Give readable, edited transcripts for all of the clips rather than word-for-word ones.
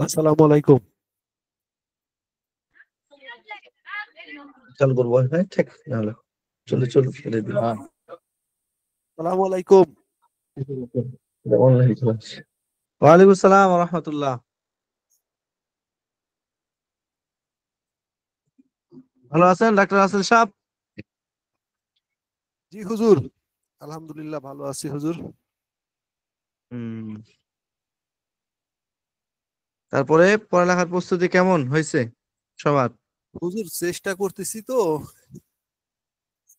আসসালামু আলাইকুম। চালু করবো, হ্যাঁ ঠিক নাহলে চলে চলে ফেলে দিই। আসসালামু আলাইকুম। Online class. ওয়ালাইকুম আসসালাম ওয়া রাহমাতুল্লাহ। ভালো আছেন ডাক্তার রাসেল সাহেব? জি হুজুর, আলহামদুলিল্লাহ ভালো আছি হুজুর। হুম। তারপরে পড়ালেখার প্রস্তুতি কেমন হয়েছে সবার? হুজুর চেষ্টা করতেছি তো,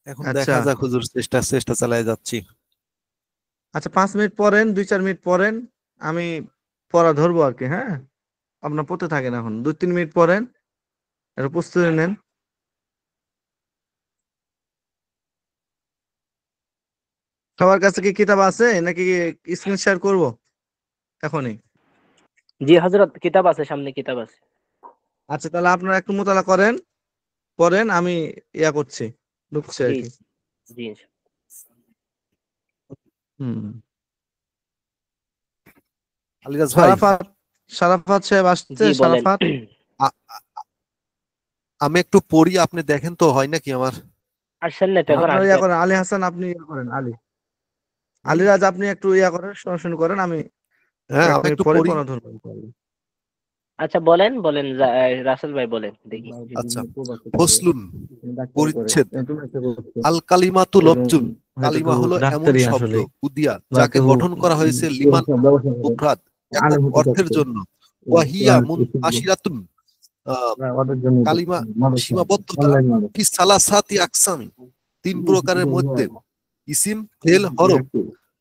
এখন আচ্ছা দেখা যাক হুজুর, চেষ্টা চেষ্টা চালায় যাচ্ছি। আচ্ছা, 5 মিনিট পড়েন, 2-4 মিনিট পড়েন, আমি পড়া ধরবো আর কি। হ্যাঁ, আপনার পড়তে থাকেন, এখন 2-3 মিনিট পড়েন, একটা প্রস্তুতি নেন। সবার কাছে কি কিতাব আছে নাকি স্ক্রিন শেয়ার করবো এখনই? জি হযরত, কিতাব আছে, সামনে কিতাব আছে। আচ্ছা, তাহলে আপনারা একটু মোতালা করেন, পড়েন, আমি ইয়া করছি, ঢুকছি আর জি কি। জি। হুম। আলিরাজ ভাই, সারাফাত, সারাফাত সাহেব আসছে, জি বলেন। সারাফাত। আ- আমি একটু পড়ি, আপনি দেখেন তো হয় নাকি আমার। আসেন না তো, এখন আপনারা ইয়া আসবেন। করেন, আলী হাসান আপনি ইয়া করেন, হুম? আলীরাজ আপনি একটু ইয়া করেন, শোনাশুনি করেন, আমি হ্যাঁ, আমি 1 মিনিট একটু পরে পড়ি। পড়া ধরবো। আচ্ছা বলেন বলেন, রাসেল ভাই বলেন দেখি। আচ্ছা, ফসলুন, পরিচ্ছেদ। আল কালিমাতু লফজুন, কালিমা হলো এমন ডাক্তারি শব্দ, আসলে উদিয়া, যাকে গঠন করা হয়েছে লিমান মুফরাদ, একক অর্থের জন্য। ওয়াহিয়া মুন আশিরাতুন, কালিমা সীমাবদ্ধতা। ফি সালাসাতি আকসামি, 3 প্রকারের মধ্যে। ইসিম, ফেল, হরফ।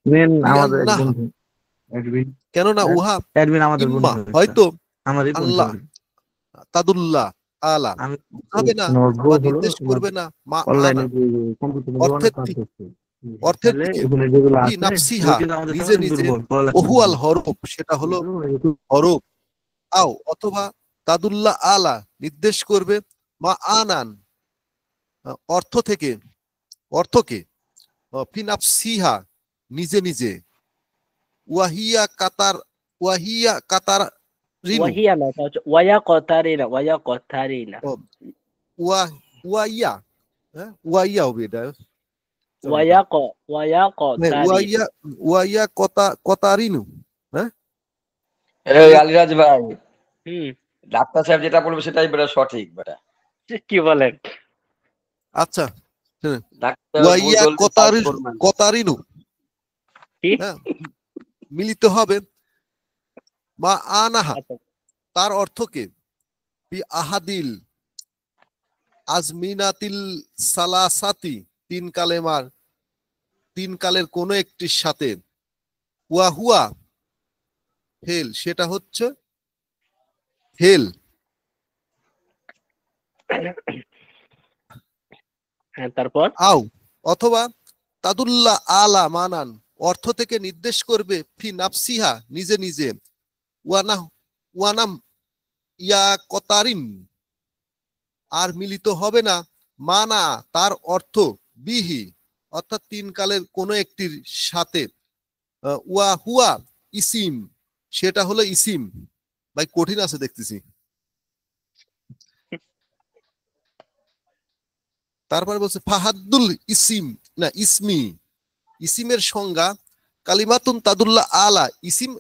মেন আমাদের এক লিআন্নাহ, বন্ধু, অ্যাডমিন, কেননা উহা অ্যাডমিন আমাদের ইম্মা বন্ধু একটা, হয়তো, আমারই বন্ধু। আল্লাহ তাদুল্লাহ আলা, আমি বুঝাবে না ওর বউ বা হলো নির্দেশ করবে না, মা আনা, অনলাইনে কম্পিউটার অনেক অর্থের কাজ দিক, করছে। অর্থের তাহলে দিকে। এখানে যেগুলো ফি আছে ও নাফসিহা, কিন্তু আমাদের নিজে সামনে নিজে। দুর্বল পড়ালেখার ওহু জন্য। আল হরফ, সেটা হলো হরফ। আও অথবা, তাদুল্লাহ আলা, নির্দেশ করবে, মা আনান, অর্থ থেকে, অর্থকে। ফি নাফসিহা, নিজে নিজে। ওয়াহিয়া কাতার, ওয়াহিয়া কাতার রিনু। ওয়াহিয়া না, এটা হচ্ছে ওয়ায়া কতারিনা, ওয়ায়া কতারিনা। ও, ওয়া ওয়াইয়া, হ্যাঁ ওয়াইয়া হবে এটা। চলো এটা, ওয়ায়া হ্যাঁ কতারিনা। ওয়াইয়া, ওয়াইয়া কতারিনু। হ্যাঁ, এই তাহলে আলিরাজ ভাই, হুম। ডাক্তার সাহেব যেটা বলবে সেটাই বেটা সঠিক বেটা। কি বলেন? আচ্ছা, শুনুন। ডাক্তার ভুল ওয়াইয়া ধরলে কাজ কতারিন, করবেন। কতারিনু, কি? হ্যাঁ, মিলিত হবে, মা আনাহা, আচ্ছা। তার অর্থকে। বি আহাদিল আজমিনাতিল সালাসাতি, 3 কালেমার, 3 কালের কোন একটির সাথে। ওয়াহুয়া, ফেল, সেটা হচ্ছে ফেল। হ্যাঁ, তারপর? আও অথবা, তাদুল্লাহ আলা মানান, অর্থ থেকে নির্দেশ করবে, ফি নাফসিহা, নিজে নিজে। ওয়ানা, ওয়ানাম ইয়া কতারিন, আর মিলিত হবে না, মানা, তার অর্থ, বিহি, অর্থাৎ 3 কালের কোন একটির সাথে। ওয়া হুয়া ইসিম, সেটা হলো ইসিম। ভাই কঠিন আছে দেখতেছি। তারপরে বলছে ফাহাদুল ইসিম, না ইসমি, ইসিমের সংজ্ঞা। কালিমাতুন তাদুল্লাহ আলা, ইসিম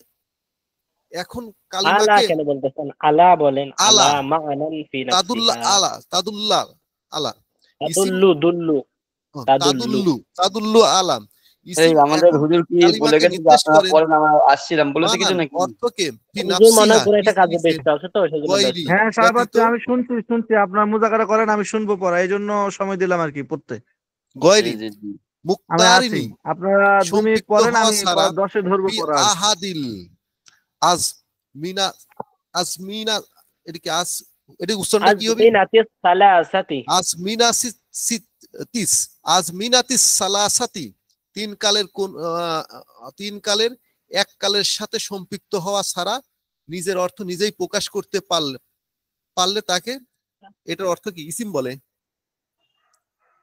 এখন আলা কালিমাকে। কেন বলতেছেন? আলা বলেন, আলা আলা, মা'নান ফি তাদুল্লাহ নাফসিহা। আলা, তাদুল্লাহ আলা, ইসিম। তাদুল্লু, দুল্লু, তাদুল্লু। তাদুল্লু, তাদুল্লু আলা, এই ইসিম আমাদের এখন হুজুর কি বলে কালিমাকে গেছে যে নির্দেশ আপনারা করেন। পড়েন, আমরা আসছিলাম বলেছে কিছু মানান, নাকি? অর্থকে। ফি হুজুর মনে নাফসিহা, হয় কোনো একটা নিজে কাজে নিজে। ব্যস্ত আছে, তো সেজন্য গয়রি, ব্যস্ত। হ্যাঁ সারাফাত, ব্যতীত। আমি শুনছি শুনছি, আপনার মুজাকারা করেন, আমি শুনবো পড়া, এই জন্য সময় দিলাম আর কি পড়তে। জি গয়রি, জি জি। আমি আছি, মুক্তারিনী, আপনারা 2 মিনিট সম্পৃক্ত পড়েন, হওয়া আমি ছাড়া। 10-এ ধরবো বি পড়া আর কি। আহাদিল আজ মিনা, আজমিনা, এটা কি আজ, এটা উচ্চারণটা কি হবে? আজমিনাতিস সালাসাতি। আজমিনা তিস, আজমিনাতিস সালাসাতি, 3 কালের কোন, 3 কালের এক কালের সাথে সম্পৃক্ত হওয়া ছাড়া নিজের অর্থ নিজেই প্রকাশ করতে পারলে, পারলে তাকে, এটার অর্থ কি ইসিম বলে।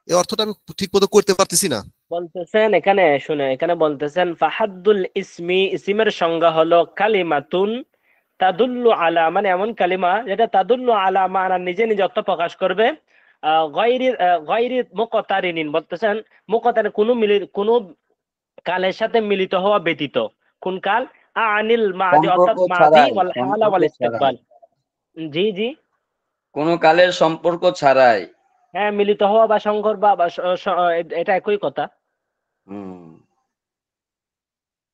এই অর্থটা আমি ঠিক মতো করতে পারতেছি না। বলতেছেন এখানে, শুনে, এখানে বলতেছেন ফাহাদ্দুল ইসমি, ইসিমের সংজ্ঞা হলো কালিমাতুন তাদুল্লু আলা মানে এমন কালিমা যেটা তাদুল্লু আলা মানা নিজে নিজে অর্থ প্রকাশ করবে, গায়রি মুকতারিনিন বলতেছেন, মুকতারিন কোনো কালের সাথে মিলিত হওয়া ব্যতীত। কোন কাল? আনিল মাদি সম্পর্ক অর্থাৎ মাদি ছাড়াই, ওয়াল হালা সম্পর্ক ওয়াল ছাড়াই, ইস্তিকবাল। জি জি। কোন কালের সম্পর্ক ছাড়াই। হ্যাঁ, মিলিত হওয়া বা সংঘর্ষ বা এটা একই কথা। হুম।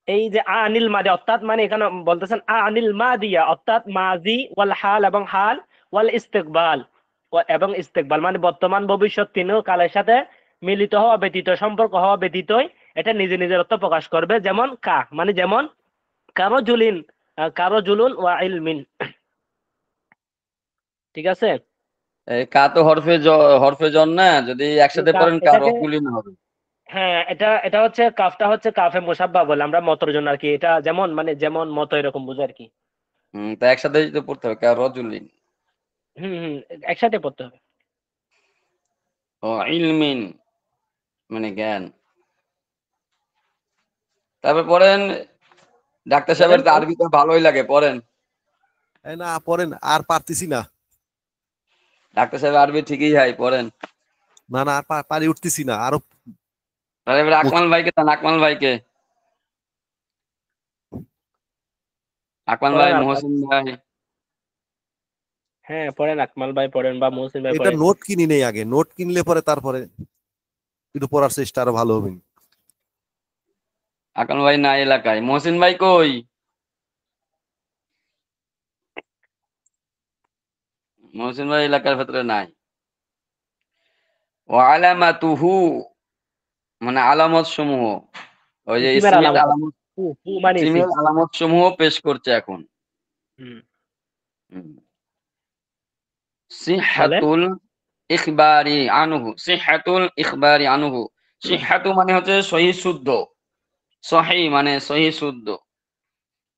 এই যে আনিল মাদি অর্থাৎ মানে এখানে বলতেছেন আনিল মাদিয়া অর্থাৎ মাজি ওয়াল হাল এবং হাল ওয়াল ইস্তিকবাল এবং ইস্তিকবাল মানে বর্তমান ভবিষ্যৎ তিনও কালের সাথে মিলিত হওয়া ব্যতীত, সম্পর্ক হওয়া ব্যতীতই এটা নিজে নিজের অর্থ প্রকাশ করবে। যেমন কা মানে যেমন কারো জুলিন, কারো জুলুন ওয়া ইলমিন। ঠিক আছে? এই কা তো হরফে জন না, যদি একসাথে পড়েন কা এটাকে রফুলিন হবে। হ্যাঁ, এটা হচ্ছে কাফটা হচ্ছে কাফে মুসাব্বা বলে আমরা মতর জন্য আর কি। এটা যেমন মানে যেমন মত এরকম বুঝে আর কি। তা একসাথেই তো পড়তে হবে, কা রজুলিন। হুম, একসাথে পড়তে হবে। ও ইলমিন মানে জ্ঞান। তারপর পড়েন, ডাক্তার সাহেবের বলেন তো আরবি তো ভালোই লাগে, পড়েন। এই না পড়েন, আর পারতেছি না। ডাক্তার সাহেব আরবি ঠিকই হয়, পড়েন। না না, আর পারি উঠতেছি না আরো। তাহলে এবার মুখ- আকমাল ভাইকে তান, আকমাল ভাইকে, আকমাল ভাই, পড়েন মোহসিন ভাই। হ্যাঁ পড়েন, আকমাল ভাই পড়েন বা মহসিন ভাই এটা পড়েন। নোট কিনি নেই, আগে নোট কিনলে পরে তারপরে একটু পড়ার চেষ্টা আরো ভালো হবে। আকমাল ভাই না এলাকায়, মোহসিন ভাই কই? মোহসিন ভাই এলাকার ভেতরে নাই। ও আলামাতুহু মানে আলামত সমূহ, ওই যে ইসিমের ইসমিল আলামত। আলামত, হু মানে ইসিম। ইসমিল আলামত সমূহ পেশ করছে এখন। হুম, হুম। বলেন। সিহাতুল ইখবারি আনহু, সিহাতুল ইখবারি আনহু। সিহাতু মানে হচ্ছে সহি শুদ্ধ, সহি মানে সহি শুদ্ধ,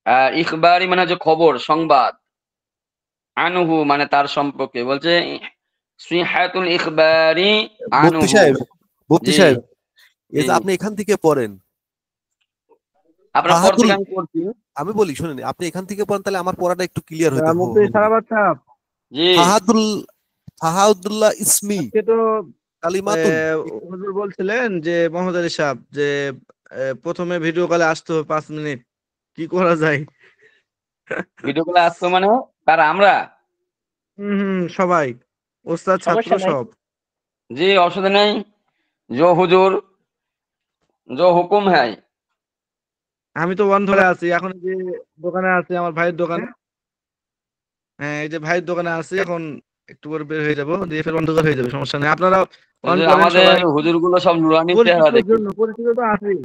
আর ইখবারি মানে হচ্ছে খবর, সংবাদ। আনহু মানে তার সম্পর্কে বলছে, সিহাতুল ইখবারি মুফতি আনহু। সাহেব, মুফতি জি সাহেব, এই জি, যে আপনি এখান থেকে পড়েন আপনার পর ফাহাদুল, থেকে আমি পড়ছি। আমি বলি শুনেন, আপনি এখান থেকে পড়েন তাহলে আমার পড়াটা একটু ক্লিয়ার হইতে মুফতি হবে। সারাবাদ সাহেব, জি ফাহাদুল, ফাহাদুল্লাহ ইসমি আজকে তো কালিমাতুন। হুজুর বলছিলেন যে মোহাম্মদ আলী সাহেব যে প্রথমে ভিডিও কলে আসতে হবে 5 মিনিট, কি করা যায়? ভিডিও কলে আসতো মানে তার আমরা। সবাই, ওস্তাদ ছাত্র সমস্যা নাই। সব। জি অসুবিধা নেই, জো হুজুর, জো হুকুম হ্যায়। আমি তো বন্ধ হয়ে আছি এখন, যে দোকানে আছি আমার ভাইয়ের দোকানে। হ্যাঁ, এই যে ভাইয়ের দোকানে আছি এখন, একটু করে বের হয়ে যাবো, দিয়ে ফের অন্ধকার হয়ে যাবে, সমস্যা নেই, আপনারা অন হুজুর, করেন আমাদের সবাই। হুজুর গুলো সব নুরানি চেহারা পরিচিতর দেখি। জন্য, পরিচিত তো আছেই।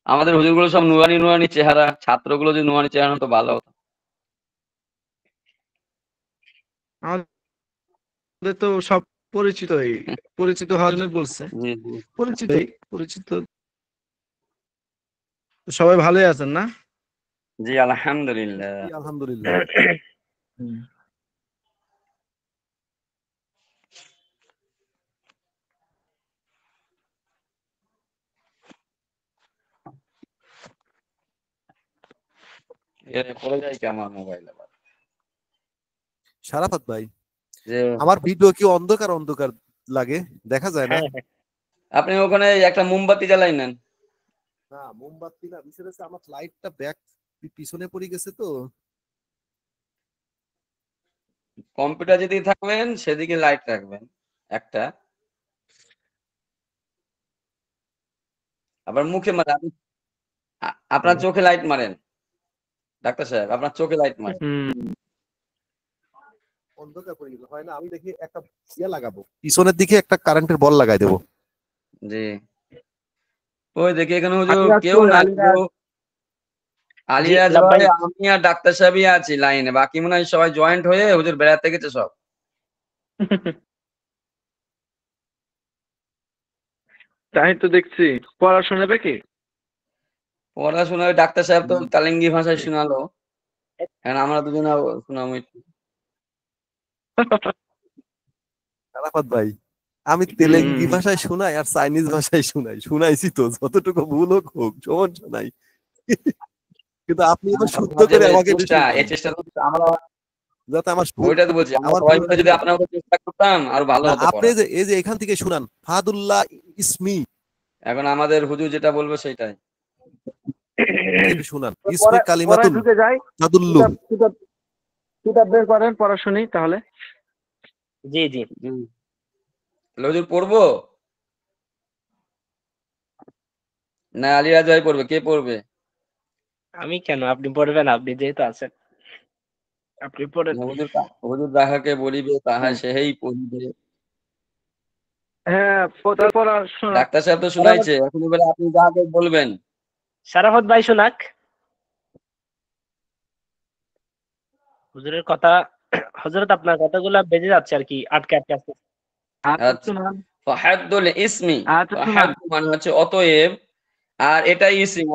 আমাদের হুজুর গুলো সব নুরানি নুরানি চেহারা, ছাত্রগুলো যদি নুরানি চেহারা হতো ভালো হতো। আমাদের তো সব পরিচিতই, পরিচিত হওয়ার জন্য বলছে। জি জি পরিচিতই, পরিচিত। সবাই ভালোই আছেন না? জি, আলহামদুলিল্লাহ। জি, আলহামদুলিল্লাহ। হুম। এর পরে যাই কি আমার মোবাইল আবার, সারাফাত ভাই, যে আমার ভিডিও কি অন্ধকার অন্ধকার লাগে, দেখা যায় না? হ্যাঁ হ্যাঁ। আপনি ওখানে একটা মোমবাতি জ্বালাই নেন। না মোমবাতি না, বিষয় হচ্ছে আমার লাইটটা ব্যাক পিছনে পড়ে গেছে তো। কম্পিউটার যেদিকে থাকবেন সেদিকে লাইট রাখবেন একটা, আবার মুখে মারেন। আপনার চোখে লাইট মারেন, ডাক্তার সাহেব আপনার চোখে লাইট মারেন। অন্ধকার পড়ে গেল, হয় না, আমি দেখি একটা ইয়া লাগাবো, পিছনের দিকে একটা কারেন্টের বল লাগাই দেবো। জি, ওই দেখি এখানে হুজুর আলিরাজ কেউ কই? না, আলিরাজ? জি আলিরাজ ভাই, লাব্বাই। আমি আর ডাক্তার সাহেবই আছি লাইনে, বাকি মনে হয় সবাই জয়েন্ট হয়ে হুজুর বেড়াতে গেছে সব। তাই তো দেখছি। পড়াশোনা কি? পড়াশোনা ওই ডাক্তার সাহেব তো তালিঙ্গি ভাষায় শোনালো, এখন আমরা দুজনে শোনাবো একটু। সারাফাত ভাই, আমি তেলেঙ্গি ভাষায় শোনাই আর চাইনিজ ভাষায় শোনাই, শুনাইছি তো, যতটুকু ভুল হোক হোক সমস্যা নাই। কিন্তু আপনি এবার শুদ্ধ করে আমাকে একটু চেষ্টা, এই শুনান, চেষ্টা আমরা, যাতে আমার ওইটা তো বলছি, আমরা আমার সবাই ভুল মিলে যদি আপনার মতো চেষ্টা করতাম আর ভালো না, হতো আপনি পড়া। যে এই যে এখান থেকে শুনান, ফাহাদুল্লাহ ইসমি, এখন আমাদের হুজুর যেটা বলবে সেটাই। একটু শুনান। ইসমে কালিমাতুন ঢুকে যাই, তাদুল্লু। কিতাব বের করেন, পড়া শুনি তাহলে। জি জি। তাহলে হুজুর পড়বো না আলিরাজ ভাই পড়বে? কে পড়বে? আমি কেন, আপনি পড়বেন, আপনি যেহেতু আছেন আপনি পড়েন। হুজুর যাহাকে বলিবে তাহা সেই পড়িবে। হ্যাঁ, পড়া শোনা। ডাক্তার সাহেব তো শুনাইছে, এখন এবারে আপনি যাহাকে বলবেন। সারাফত ভাই শোনাক হুজুরের কথা। হযরত আপনার কথাগুলো বেজে যাচ্ছে আর কি, আটকে আটকে আসছে। আচ্ছা, ফাহাদুল ইসমি, আচ্ছা শোনান। ফাহাদ মানে হচ্ছে অতএব, আর এটাই ইসিম,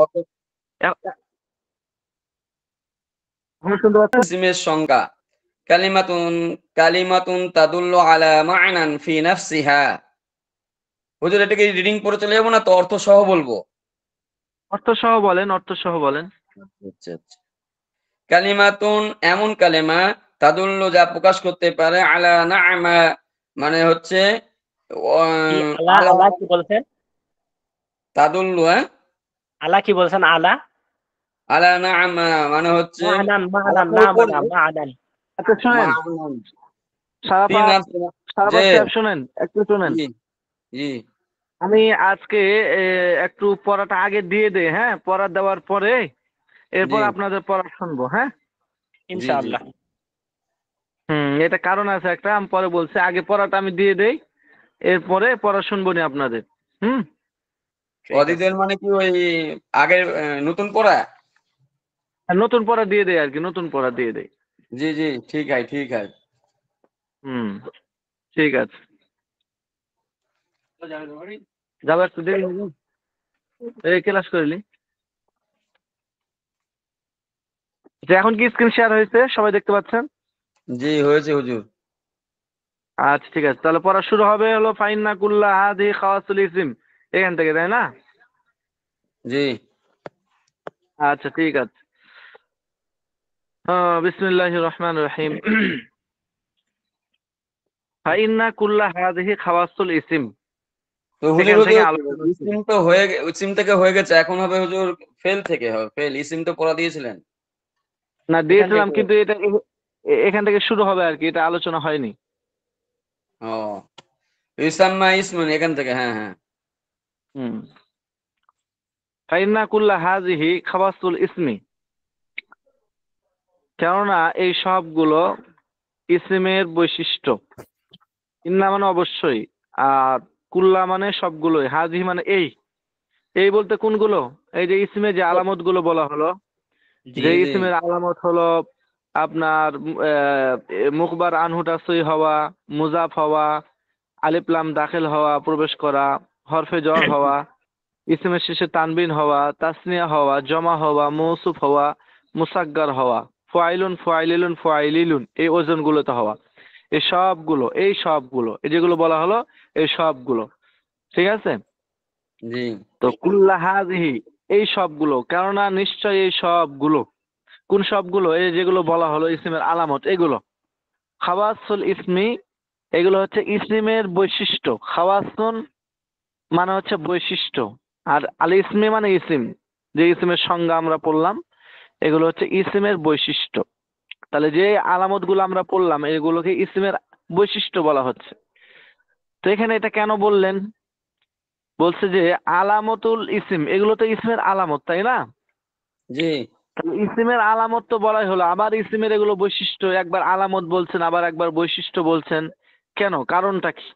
শুনতে পাচ্ছেন? ইসিমের সংজ্ঞা। কালিমাতুন, কালিমাতুন তাদুল্লু আলা মা'নান ফি নাফসিহা। হুজুর এটাকে রিডিং পড়ে চলে যাবো না তো অর্থ সহ বলবো? অর্থ সহ বলেন, অর্থ সহ বলেন। আচ্ছা আচ্ছা। কালিমাতুন এমন কালেমা, তাদুল্লু যা প্রকাশ করতে পারে, আলা না'মা মানে হচ্ছে কি আলা, আলা, আলা কি বলছেন? তাদুল্লু, আলা কি বলছেন? আলা আলা না'মা মানে হচ্ছে মা'নান, মা'নান, আলার না উপরে, মানা, মা'নান। আচ্ছা শুনেন, মা'নান, ফি সারাপাত নাফসিহা, যে, সারাপাত সাহেব শুনেন, একটু শুনেন। জি জি আমি আজকে একটু পড়াটা আগে দিয়ে দেই, হ্যাঁ, পড়া দেওয়ার পরে জি এরপর আপনাদের পড়া শুনবো, হ্যাঁ। জি জি ইনশাআল্লাহ। এটা কারণ আছে একটা, আমি পরে বলছি, আগে পড়াটা আমি দিয়ে দেই, এরপরে পড়া শুনবো নি আপনাদের। হুম। ঠিক আছে। অদিদের মানে কি ওই আগের নতুন পড়া? আর নতুন পড়া দিয়ে দেই আর কি, নতুন পড়া দিয়ে দেই। জি জি, ঠিক আছে ঠিক আছে। হুম, ঠিক আছে। যাবো একটু দেরি হবে। এই ক্লাস করিলি যে, এখন কি স্ক্রিন শেয়ার হয়েছে, সবাই দেখতে পাচ্ছেন? জি হয়েছে হুজুর। আচ্ছা ঠিক আছে, তাহলে পড়া শুরু হবে হলো ফাইন্না কুল্লা হাদি খাওয়াসুল ইসিম, এখান থেকে, তাই না? জি আচ্ছা ঠিক আছে। বিসমিল্লাহির রহমানির রহিম। ফাইন্না কুল্লা হাদিহি খাওয়াসুল ইসিম, তো হুজুর এখান থেকে হুজুর আলোচনা শুরু। ইসিম তো ইসিম থেকে হয়ে গেছে, এখন হবে হুজুর ফেল থেকে হবে। ফেল, ইসিম তো পড়া দিয়েছিলেন। না এখান দিয়েছিলাম, থেকে কিন্তু এটা এখান থেকে শুরু হবে আর কি, এটা আলোচনা হয়নি। ও, ইসাম্মা ইসমুন এখান থেকে, হ্যাঁ হ্যাঁ। হুম। ফাইন্না কুল্লা হাজিহি খাওয়াসুল ইসমি, কেননা এই সবগুলো ইসমের বৈশিষ্ট্য। ইন্না মানে অবশ্যই, আর কুল্লা মানে সবগুলোই, হাজিহি মানে এই বলতে কোনগুলো? এই যে ইসমে যে আলামত গুলো বলা হলো, জি যে জি ইসমের আলামত হলো আপনার মুখবার আনহুটা সই হওয়া, মুজাফ হওয়া, আলিফ লাম দাখিল হওয়া, প্রবেশ করা, হরফে জর হওয়া, ইসমের শেষে তানবিন হওয়া, তাসনিয়া হওয়া, জমা হওয়া, মৌসুফ হওয়া, মুসাগ্গার হওয়া, ফুয়াইলুন ফুয়াইলিলুন ফুয়াইলিলুন, এই ওজনগুলোতে হওয়া, এই সবগুলো এই যেগুলো বলা হলো, এই সবগুলো, ঠিক আছে? জি তো কুল্লা হাযিহি, এই সবগুলো, কেননা নিশ্চয় এই সবগুলো, কোন সবগুলো? এই যেগুলো বলা হলো ইসমের আলামত, এগুলো খাওয়াসুল ইসমি, এগুলো হচ্ছে ইসমের বৈশিষ্ট্য। খাওয়াসুন মানে হচ্ছে বৈশিষ্ট্য, আর আল ইসমি মানে ইসিম, যে ইসমের সংজ্ঞা আমরা পড়লাম, এগুলো হচ্ছে ইসমের বৈশিষ্ট্য। তাহলে যে আলামত গুলো আমরা পড়লাম, এগুলোকে ইসমের বৈশিষ্ট্য বলা হচ্ছে। তো এখানে এটা কেন বললেন? বলছে যে আলামতুল ইসিম, এগুলো তো ইসমের আলামত, তাই না? জি তাহলে ইসিমের আলামত তো বলাই হলো, আবার ইসিমের এগুলো বৈশিষ্ট্য, একবার আলামত বলছেন, আবার একবার বৈশিষ্ট্য বলছেন, কেন? কারণটা কি?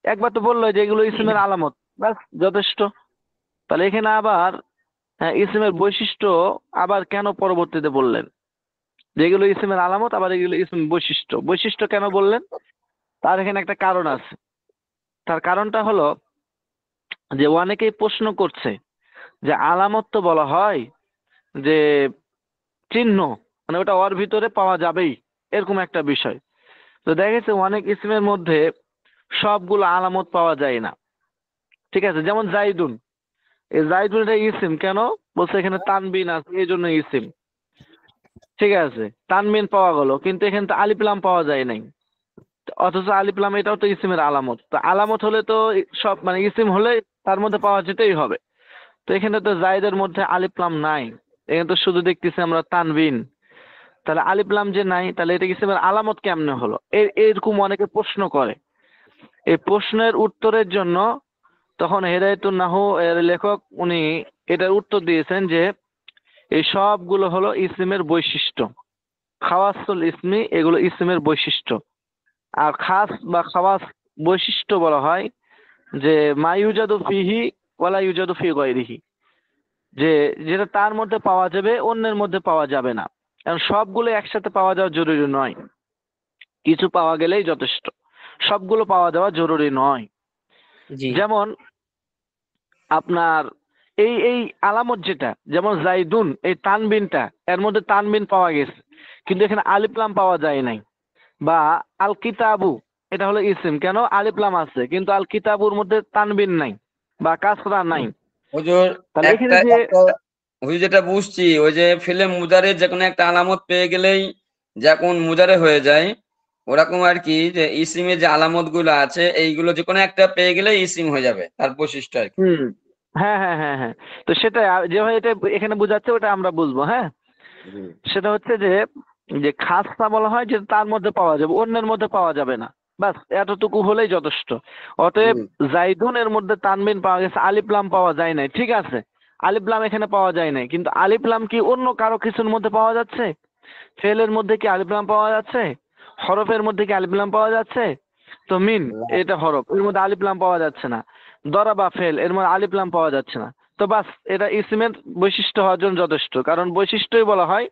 একবার তো বললো যে এগুলো ইসিমের আলামত, ব্যাস যথেষ্ট। তাহলে এখানে আবার ইসিমের বৈশিষ্ট্য আবার কেন পরবর্তীতে বললেন? যেগুলো ইসিমের আলামত, আবার এগুলো ইসিম বৈশিষ্ট্য, বৈশিষ্ট্য কেন বললেন? তার এখানে একটা কারণ আছে। তার কারণটা হলো যে অনেকেই প্রশ্ন করছে যে আলামত তো বলা হয় যে চিহ্ন, মানে ওটা ওর ভিতরে পাওয়া যাবেই, এরকম একটা বিষয়। তো দেখা গেছে অনেক ইসমের মধ্যে সবগুলো আলামত পাওয়া যায় না। ঠিক আছে, যেমন জাইদুন, এই জাইদুন এটা ইসিম, কেন? বলছে এখানে তানবিন আছে, এই জন্য ইসিম। ঠিক আছে, তানবিন পাওয়া গেল, কিন্তু এখানে তো আলিফ লাম পাওয়া যায় নাই। অথচ আলিফ লাম এটাও তো ইসিমের আলামত। তো আলামত হলে তো সব মানে ইসিম হলে তার মধ্যে পাওয়া যেতেই হবে। তো এখানে তো জায়েদের মধ্যে আলিফ লাম নাই, এখানে তো শুধু দেখতেছি আমরা তানবিন। তাহলে আলিফ লাম যে নাই, তাহলে এটা ইসিমের আলামত কেমনে হলো? এরকম অনেকে প্রশ্ন করে। এই প্রশ্নের উত্তরের জন্য তখন হেদায়েতুন নাহু এর লেখক উনি এটার উত্তর দিয়েছেন যে এই সবগুলো হলো ইসিমের বৈশিষ্ট্য। খাওয়াসুল ইসমি এগুলো ইসিমের বৈশিষ্ট্য। আর খাস বা খাওয়াস বৈশিষ্ট্য বলা হয় যে মা ইউজাদু ফিহি ওয়ালা ইউজাদু ফি গায়রিহি, যে যেটা তার মধ্যে পাওয়া যাবে অন্যের মধ্যে পাওয়া যাবে না। কারণ সবগুলো একসাথে পাওয়া যাওয়া জরুরি নয়, কিছু পাওয়া গেলেই যথেষ্ট, সবগুলো পাওয়া যাওয়া জরুরি নয়। জি যেমন আপনার এই এই আলামত যেটা, যেমন জাইদুন এই তানবিনটা, এর মধ্যে তানবিন পাওয়া গেছে কিন্তু এখানে আলিফ লাম পাওয়া যায় নাই। বা আল কিতাবু এটা হলো ইসিম, কেন? আলিফ লাম আছে কিন্তু আল কিতাবুর মধ্যে তানবিন নাই বা কাসরা নাই। হুজুর তাহলে এখানে একটা যে একটা হুজুর যেটা বুঝছি, ওই যে ফেলে মুজারে যে কোনো একটা আলামত পেয়ে গেলেই যখন মুজারে হয়ে যায়, ওরকম আর কি, যে ইসিমে যে আলামত গুলো আছে এইগুলো যে কোনো একটা পেয়ে গেলে ইসিম হয়ে যাবে, তার বৈশিষ্ট্য আর কি। হুম, হ্যাঁ হ্যাঁ হ্যাঁ হ্যাঁ, তো সেটা যেভাবে এটা এখানে বোঝাচ্ছে ওটা আমরা বুঝবো। হ্যাঁ, জি। সেটা হচ্ছে যে যে খাসা বলা হয় যে তার মধ্যে পাওয়া যাবে অন্যের মধ্যে পাওয়া যাবে না, বাস এতটুকু হলেই যথেষ্ট। অতএব হুম। জাইদুনের মধ্যে তানবিন পাওয়া গেছে, আলিফ লাম পাওয়া যায় নাই, ঠিক আছে, আলিফ লাম এখানে পাওয়া যায় নাই, কিন্তু আলিফ লাম কি অন্য কারো কিছুর মধ্যে পাওয়া যাচ্ছে? ফেলের মধ্যে কি আলিফ লাম পাওয়া যাচ্ছে? হরফের মধ্যে কি আলিফ লাম পাওয়া যাচ্ছে? তো মিন এটা হরফ, এর মধ্যে আলিফ লাম পাওয়া যাচ্ছে না। দরা বা ফেল এর মধ্যে আলিফ লাম পাওয়া যাচ্ছে না। তো বাস এটা ইসমের বৈশিষ্ট্য হওয়ার জন্য যথেষ্ট, কারণ বৈশিষ্ট্যই বলা হয়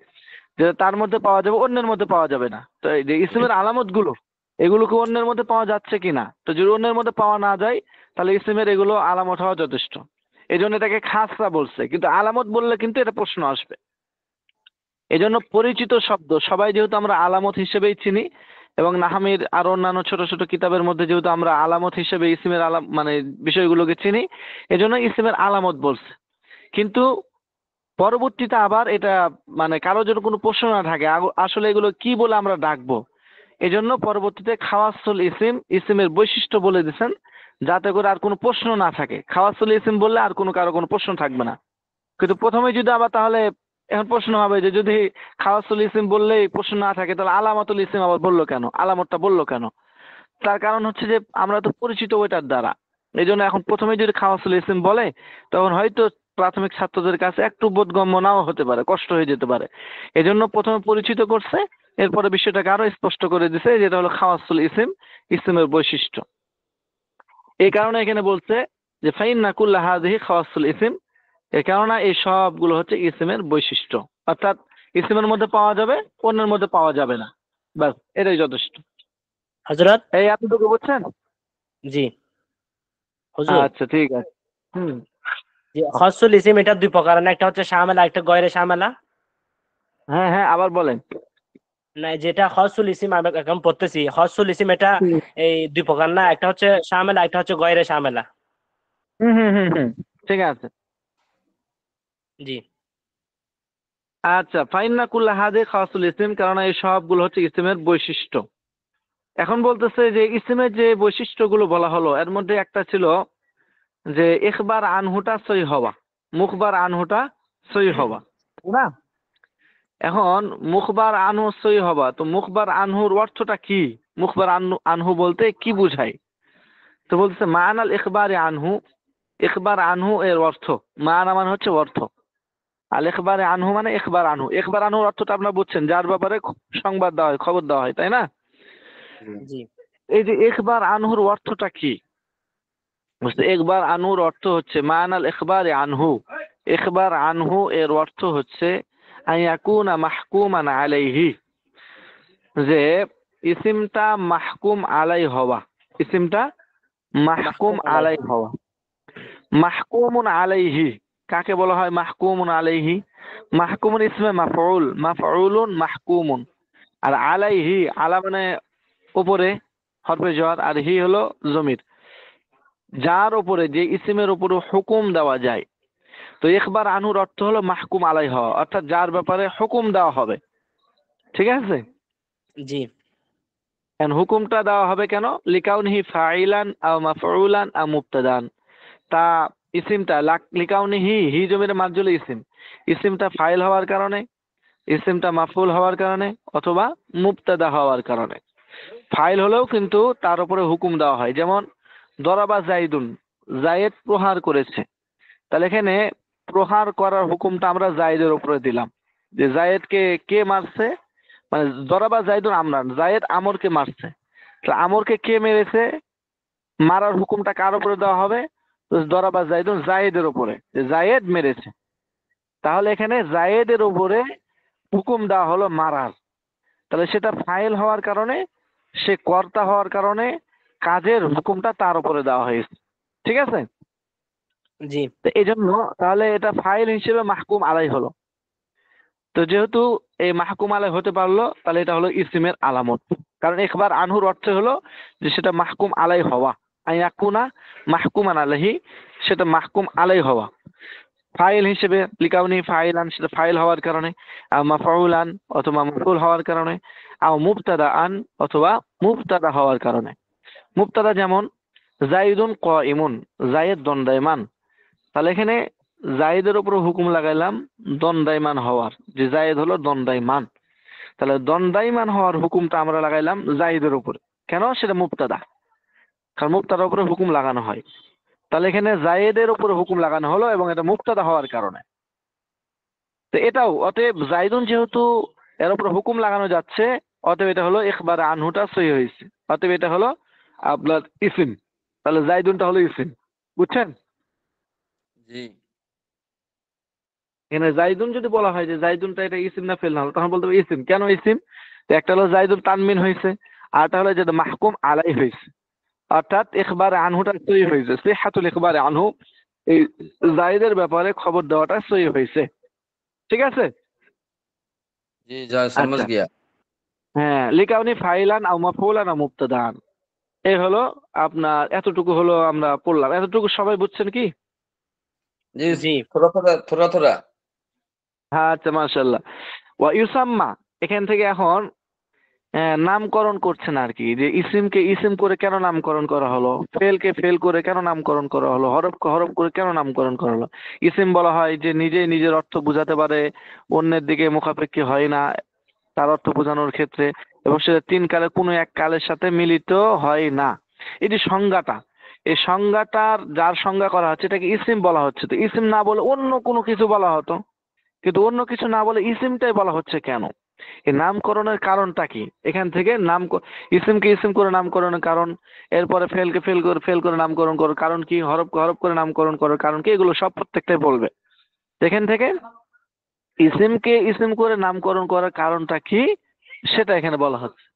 যে তার মধ্যে পাওয়া যাবে অন্যের মধ্যে পাওয়া যাবে না। তো এই যে ইসমের আলামত গুলো, এগুলোকে অন্যের মধ্যে পাওয়া যাচ্ছে কিনা, তো যদি অন্যের মধ্যে পাওয়া না যায় তাহলে ইসমের এগুলো আলামত হওয়া যথেষ্ট। এই জন্য এটাকে খাসরা বলছে, কিন্তু আলামত বললে কিন্তু এটা প্রশ্ন আসবে। এই জন্য পরিচিত শব্দ সবাই যেহেতু আমরা আলামত হিসেবেই চিনি, এবং নাহামির আরো অন্যান্য ছোট ছোট কিতাবের মধ্যে যেহেতু আমরা আলামত হিসেবে ইসমের মানে বিষয়গুলোকে চিনি, এজন্য ইসমের আলামত বলছে। কিন্তু পরবর্তীতে আবার এটা মানে কারো যদি কোনো প্রশ্ন না থাকে আসলে এগুলো কি বলে আমরা ডাকবো, এজন্য পরবর্তীতে খাওয়াসুল ইসিম ইসিমের বৈশিষ্ট্য বলে দিয়েছেন, যাতে করে আর কোনো প্রশ্ন না থাকে। খাওয়াসুল ইসিম বললে আর কারো কোনো প্রশ্ন থাকবে না। কিন্তু প্রথমে যদি আবার তাহলে এখন প্রশ্ন হবে যে যদি খাওয়াসুল ইসিম বললেই প্রশ্ন না থাকে তাহলে আলামাতুল ইসিম আবার বললো কেন, আলামতটা বললো কেন? তার কারণ হচ্ছে যে আমরা তো পরিচিত ওইটার দ্বারা। এই জন্য এখন প্রথমে যদি খাওয়াসুল ইসিম বলে তখন হয়তো প্রাথমিক ছাত্রদের কাছে একটু বোধগম্য নাও হতে পারে, কষ্ট হয়ে যেতে পারে। এজন্য প্রথমে পরিচিত করছে, এরপরে বিষয়টাকে আরো স্পষ্ট করে দিছে, যেটা হলো খাওয়াসুল ইসিম ইসিমের বৈশিষ্ট্য। এই কারণে এখানে বলছে যে ফাইন্না কুল্লা হাযিহি খাওয়াসুল ইসিম, এ কেননা এই সবগুলো হচ্ছে ইসিমের বৈশিষ্ট্য, অর্থাৎ ইসিমের মধ্যে পাওয়া যাবে অন্যের মধ্যে পাওয়া যাবে না, ব্যাস এটাই যথেষ্ট। হযরত। এই এতটুকু বুঝছেন? জি হুজুর। আচ্ছা ঠিক আছে। হুম, জি, খাসুল ইসিম এটা দুই প্রকার, না একটা হচ্ছে শামেলা, একটা গয়রে শামেলা। হ্যাঁ হ্যাঁ আবার বলেন। না, যেটা খাসুল ইসিম আমি এখন পড়তেছি, খাসুল ইসিম এটা এই দুই প্রকার, না একটা হচ্ছে শামেলা, একটা হচ্ছে গয়রে শামেলা। হুম হুম হুম হুম, ঠিক আছে। জি আচ্ছা, ফাইন্না কুল্লা হাযিহি খাওয়াসুল ইসিম, কারণ এই সবগুলো হচ্ছে ইসিমের বৈশিষ্ট্য। এখন বলতেছে যে ইসিমের যে বৈশিষ্ট্যগুলো বলা হলো এর মধ্যে একটা ছিল যে ইখবার আনহুটা সই হওয়া, মুখবার আনহুটা সই হওয়া, তাই না? এখন মুখবার আনহু সই হওয়া, তো মুখবার আনহুর অর্থটা কি? মুখবার আনহু আনহু বলতে কি বুঝায়? তো বলতেছে মানাল ইখবারে আনহু, ইখবার আনহু এর অর্থ, মানা মানে হচ্ছে অর্থ, আল ইখবারে আনহু মানে ইখবার আনহু। ইখবার আনহুর অর্থটা আপনারা বুঝছেন, যার ব্যাপারে সংবাদ দেওয়া হয়, খবর দেওয়া হয়, তাই না? জি এই যে ইখবার আনহুর অর্থটা কি? বুঝতে, ইখবার আনহুর অর্থ হচ্ছে মানাল ইখবারে আনহু, ইখবার আনহু এর অর্থ হচ্ছে আয়াকুনা মাহকুমান আলাইহি, যে ইসিমটা মাহকুম আলাই হওয়া, ইসিমটা মাহকুম মাহকুম আলাই আলাইহি। হওয়া। মাহকুমুন আলাইহি কাকে বলা হয়? মাহকুমুন আলাইহি, মাহকুমুন ইসমে মাফউল, মাফউলুন মাহকুমুন। আর আলাইহি, আলা মানে উপরে হরফে জর, আর হি হলো জমির, যার উপরে, যে ইসিমের উপরে হুকুম দেওয়া যায়। তো ইখবার আনহুর অর্থ হলো মাহকুম আলাই হওয়া, অর্থাৎ যার ব্যাপারে হুকুম দেওয়া হবে, ঠিক আছে? জি এখন হুকুমটা দেওয়া হবে কেন? লিকাউনিহি ফাইলান আও মাফউলান আও মুবতাদান। তা ইসিমটা লিকাউনিহি হি জমির মার্জুল ইসিম, ইসিমটা ফাইল হওয়ার কারণে, ইসিমটা মাফউল হওয়ার কারণে, অথবা মুবতাদা হওয়ার কারণে। ফাইল হলেও কিন্তু তার উপরে হুকুম দেওয়া হয়, যেমন দরাবা জাইদুন, জায়েদ প্রহার করেছে। তাহলে এখানে প্রহার করার হুকুমটা আমরা জায়েদের উপরে দিলাম, যে জায়েদকে কে মারছে, মানে দরাবা জাইদুন আমরান, জায়েদ আমরকে মারছে। তো আমরকে কে মেরেছে, মারার হুকুমটা কার উপরে দেওয়া হবে? তো দরাবা জাইদুন জায়েদের উপরে, যে জায়েদ মেরেছে। তাহলে এখানে জায়েদের উপরে হুকুম দেওয়া হলো মারার। তাহলে সেটা ফাইল হওয়ার কারণে, সে কর্তা হওয়ার কারণে কাজের হুকুমটা তার উপরে দেওয়া হয়েছে। ঠিক আছে? জি তো এই জন্য তাহলে এটা ফাইল হিসেবে মাহকুম আলাই হলো। তো যেহেতু এই মাহকুম আলাই হতে পারলো, তাহলে এটা হলো ইসিমের আলামত। কারণ একবার আনহুর অর্থ হলো যে সেটা মাহকুম আলাই হওয়া, আইয়াকুনা মাহকুমান আলাইহি, সেটা মাহকুম আলাই হওয়া। ফাইল হিসেবে লিকাউনি ফাইলান, সেটা ফাইল হওয়ার কারণে, মাফউলান অথবা মাফউল হওয়ার কারণে, আও মুবতাদা আন অথবা মুবতাদা হওয়ার কারণে। মুবতাদা যেমন জাইদুন কাইমুন, জায়েদ দণ্ডায়মান। তাহলে এখানে জায়েদের উপর হুকুম লাগাইলাম দণ্ডায়মান হওয়ার, যে জায়েদ হলো দণ্ডায়মান। তাহলে দণ্ডায়মান হওয়ার হুকুমটা আমরা লাগাইলাম জায়েদের উপরে। কেন? সেটা মুবতাদা, কারণ মুবতাদার উপরে হুকুম লাগানো হয়। তাহলে এখানে জায়েদের উপরে হুকুম লাগানো হলো এবং এটা মুবতাদা হওয়ার কারণে। তো এটাও অতএব জাইদুন যেহেতু এর উপর হুকুম লাগানো যাচ্ছে, অতএব এটা হলো ইখবার আনহুটা সহি হয়েছে, অতএব এটা হলো আপনার ইসিম। তাহলে জাইদুনটা হলো ইসিম, বুঝছেন? জি এখানে জাইদুন যদি বলা হয় যে জাইদুনটা এটা ইসিম না ফেল না হলো, তখন বলতে হবে ইসিম। কেন ইসিম? তো একটা হলো জাইদুন তানমিন হয়েছে, আর একটা হলো যেটা মাহকুম আলাই হয়েছে, অর্থাৎ ইখবার আনহুটা সহি হয়েছে, সিহাতুল ইখবার আনহু, এই জাইদের ব্যাপারে খবর দেওয়াটা সহি হয়েছে। ঠিক আছে? जी जा समझ আচ্ছা, गया। হ্যাঁ, লিকাউনি ফাইলান আও মাফউলান আও মুবতাদান, এই হলো আপনার এতটুকু হলো আমরা পড়লাম। এতটুকু সবাই বুঝছেন কি? जी জি थोड़ा थोड़ा। হ্যাঁ, আচ্ছা, মাশাআল্লাহ। ওয়া ইউসাম্মা, এখান থেকে এখন নামকরণ করছেন আর কি, যে ইসিমকে ইসিম করে কেন নামকরণ করা হলো, ফেলকে ফেল করে কেন নামকরণ করা হলো, হরফকে হরফ করে কেন নামকরণ করা হলো। ইসিম বলা হয় যে নিজেই নিজের অর্থ বোঝাতে পারে, অন্যের দিকে মুখাপেক্ষী হয় না তার অর্থ বোঝানোর ক্ষেত্রে, এবং সেটা তিন কালে কোনো এক কালের সাথে মিলিত হয় না। এই যে সংজ্ঞাটা, এই সংজ্ঞাটার যার সংজ্ঞা করা হচ্ছে এটাকে ইসিম বলা হচ্ছে। তো ইসিম না বলে অন্য কোনো কিছু বলা হতো, কিন্তু অন্য কিছু না বলে ইসিমটাই বলা হচ্ছে কেন? এই নামকরণের কারণটা কি? এখান থেকে ইসিমকে ইসিম করে নামকরণের কারণ, এরপরে ফেলকে ফেল করে নামকরণ করার কারণ কি, হরফকে হরফ করে নামকরণ করার কারণ কি, এগুলো সব প্রত্যেকটাই বলবে। এখান থেকে ইসিমকে ইসিম করে নামকরণ করার কারণটা কি সেটা এখানে বলা হচ্ছে।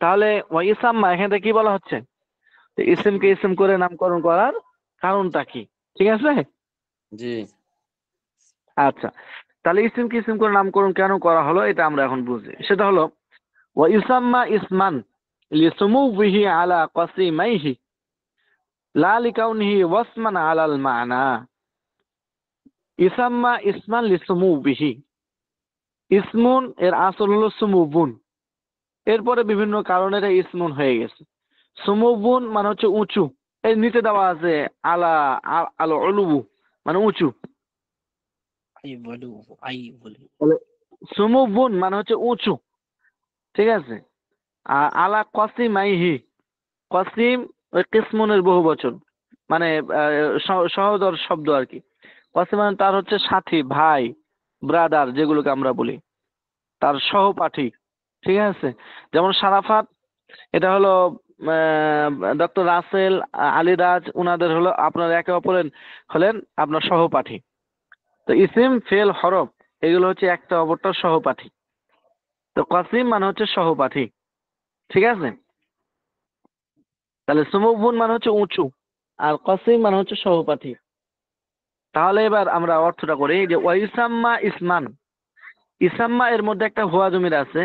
তাহলে ওয়াইসাম্মা এখান থেকে কি বলা হচ্ছে? যে ইসিমকে ইসিম করে নামকরণ করার কারণটা কি? ঠিক আছে? जी আচ্ছা, তাহলে ইসিমকে ইসিম করে নামকরণ কেন করা হলো এটা আমরা এখন বুঝি। সেটা হলো ওয়াইসাম্মা ইসমান লিসুমুবিহি আলা কাসিমাইহি লা লিকাউনিহি ওয়াসমান আলাল মানা। ইসাম্মা ইসমান লিসুমুবিহি, ইসমুন এর আসল হলো সুমুবুন, এরপরে বিভিন্ন কারণে এটা ইসমুন হয়ে গেছে। সুমুবুন মানে হচ্ছে উঁচু, এই নিচে দেওয়া আছে আলা, আলো অলুবু মানে উঁচু। আই বলু আই বলু তাহলে সুমুবুন মানে হচ্ছে উঁচু, ঠিক আছে। আর আলা কসিমাইহি, কসিম ওই কিসমুনের বহু বচন, মানে সহোদর শব্দ আর কি। কসিম মানে তার হচ্ছে সাথী, ভাই, ব্রাদার যেগুলোকে আমরা বলি, তার সহপাঠী। ঠিক আছে? যেমন সারাফাত, এটা হলো ডক্টর রাসেল, আলিরাজ, উনাদের হলো আপনার একে অপরের হলেন আপনার সহপাঠী। তো ইসিম ফেল হরফ এগুলো হচ্ছে একটা অপরটার সহপাঠী। তো কাসিম মানে হচ্ছে সহপাঠী। ঠিক আছে? তাহলে সুমুবুন মানে হচ্ছে উঁচু, আর কাসিম মানে হচ্ছে সহপাঠী। তাহলে এবার আমরা অর্থটা করি যে ওয়াইসাম্মা ইসমান, ইসাম্মা এর মধ্যে একটা হুয়া জমির আছে,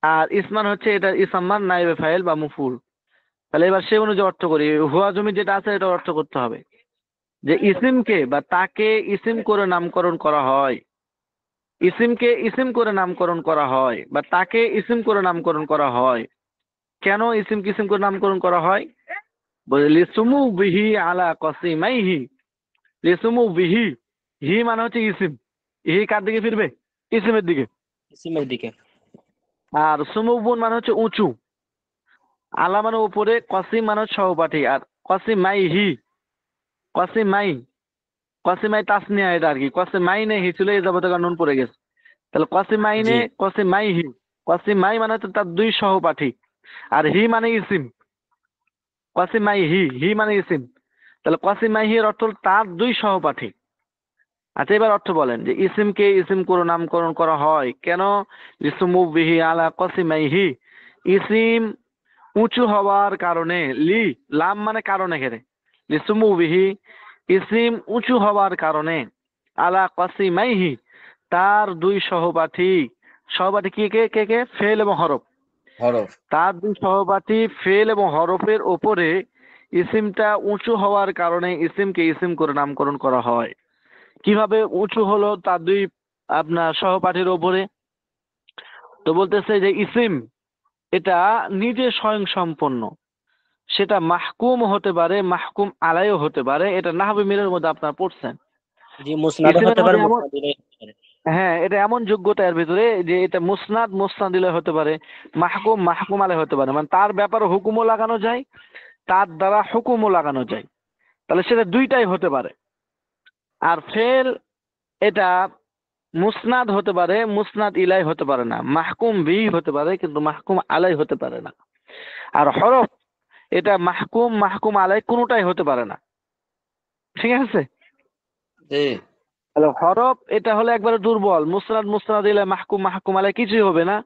আর ইসমান হচ্ছে এটা ইসাম্মান নাইবে ফাইল বা মুফুল। তাহলে এবার সে অনুযায়ী অর্থ করি, হুয়া জমি যেটা আছে এটা অর্থ করতে হবে যে ইসিমকে বা তাকে ইসিম করে নামকরণ করা হয়, ইসিমকে ইসিম করে নামকরণ করা হয় বা তাকে ইসিম করে নামকরণ করা হয়। কেন ইসিমকে ইসিম করে নামকরণ করা হয়? লিসুমু বিহি আলা কসিমাইহি। লিসুমু বিহি, হি মানে হচ্ছে ইসিম। হি কার দিকে ফিরবে? ইসিমের দিকে। ইসিমের দিকে। আর সুমুবুন মানে হচ্ছে উঁচু। আলা মানে উপরে, কসিম মানে হচ্ছে সহপাঠী। আর কসিমাইহি, কসিমাই, কসিমাই তাসনিয়া, এটা আর কি। কসিমাই নে হি ছিল, এই যাবতীয় নুন পড়ে গেছে। তাহলে কসিমাইনে, জি কসিমাইহি। কসিমাই মানে হচ্ছে তার দুই সহপাঠী। আর হি মানে ইসিম। কসিমাইহি, হি মানে ইসিম। তাহলে কসিমাইহির অর্থ হলো তার দুই সহপাঠী। আচ্ছা, এবার অর্থ বলেন যে ইসিমকে ইসিম করে নামকরণ করা হয় কেন? লিসুমু বিহি আলা কসিমাইহি, ইসিম উঁচু হওয়ার কারণে। লি, লাম মানে কারণে ঘেরে। লিসুমু বিহি, ইসিম উঁচু হওয়ার কারণে। আলা কসিমাইহি, তার দুই সহপাঠী। সহপাঠী কি কে কে কে? ফেল এবং হরফ। হরফ। তার দুই সহপাঠী ফেল এবং হরফের ওপরে ইসিমটা উঁচু হওয়ার কারণে ইসিমকে ইসিম করে নামকরণ করা হয়। কিভাবে উঁচু হলো তার দুই আপনার সহপাঠীর ওপরে? তো বলতেছে যে ইসিম এটা নিজে স্বয়ং সম্পন্ন। সেটা মাহকুম হতে পারে, মাহকুম আলাইও হতে পারে। এটা নাহবি মিলের মধ্যে আপনার পড়ছেন। জি, মুসনাদও ইসিমের হতে পারে, মধ্যে এমন, মুসনাদিলে হতে পারে। হ্যাঁ, এটা এমন যোগ্যতা এর ভিতরে যে এটা মুসনাদ, মুসনাদিলে হতে পারে, মাহকুম, মাহকুম আলাই হতে পারে। মানে তার ব্যাপারে হুকুমও লাগানো যায়, তার দ্বারা হুকুমও লাগানো যায়। তাহলে সেটা দুইটাই হতে পারে। আর ফেল এটা মুসনাদ হতে পারে, মুসনাদ ইলাই হতে পারে না। মাহকুম বি হতে পারে, কিন্তু মাহকুম আলাই হতে পারে না। আর হরফ এটা মাহকুম, মাহকুম আলাই কোনোটাই হতে পারে না। ঠিক আছে? জি তাহলে হরফ এটা হলো একবারে দুর্বল। মুসনাদ, মুসনাদ ইলাই, মাহকুম, মাহকুম আলাই কিছুই হবে না।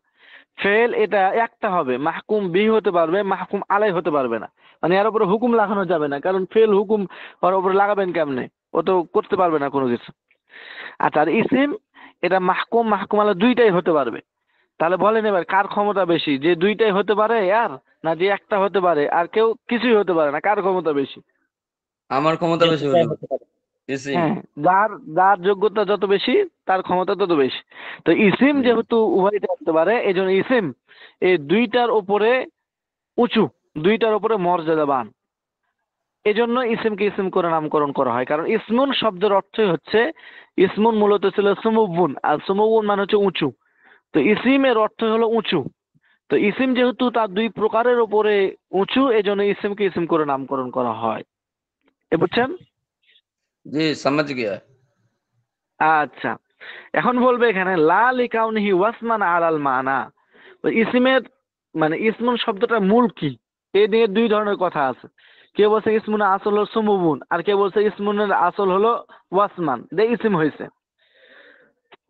ফেল এটা একটা হবে, মাহকুম বি হতে পারবে, মাহকুম আলাই হতে পারবে না। মানে এর উপরে হুকুম লাগানো যাবে না, কারণ ফেল হুকুম ওর উপরে লাগাবেন কেমনে? ও তো করতে পারবে না কোনো কিছু। আচ্ছা, আর ইসিম এটা মাহকুম, মাহকুম আলাই দুইটাই হতে পারবে। তাহলে বলেন এবার কার ক্ষমতা বেশি? যে দুইটাই হতে পারে আর, না যে একটা হতে পারে আর কেউ কিছুই হতে পারে না? কার ক্ষমতা বেশি? আমার ক্ষমতা যে বেশি দুটাই হলো হতে পারে। ইসিম। হ্যাঁ, যার যার যোগ্যতা যত বেশি তার ক্ষমতা তত বেশি। তো ইসিম জি যেহেতু উভয়টা হতে পারে, এই জন্য ইসিম এই দুইটার উপরে উঁচু, দুইটার উপরে মর্যাদাবান। এজন্য ইসিমকে ইসিম করে নামকরণ করা হয়। কারণ ইসমুন শব্দের অর্থই হচ্ছে, ইসমুন মূলত ছিল সুমুবুন, আর সুমুবুন মানে হচ্ছে উঁচু। তো ইসিমের অর্থ হলো উঁচু। তো ইসিম যেহেতু তার দুই প্রকারের উপরে উঁচু, এজন্য ইসিমকে ইসিম করে নামকরণ করা হয়। এ বুঝছেন? জি समझ गया। আচ্ছা, এখন বলবে এখানে লা লিকাউনিহি ওয়াসমান আলাল মানা। ওই ইসিমের মানে ইসমুন শব্দটার মূল কি, এ নিয়ে দুই ধরনের কথা আছে। কেউ বলছে ইসমুন আসল হলো সুমুবুন, আর কেউ বলছে ইসমুনের আসল হলো ওয়াসমান, দে ইসিম হয়েছে।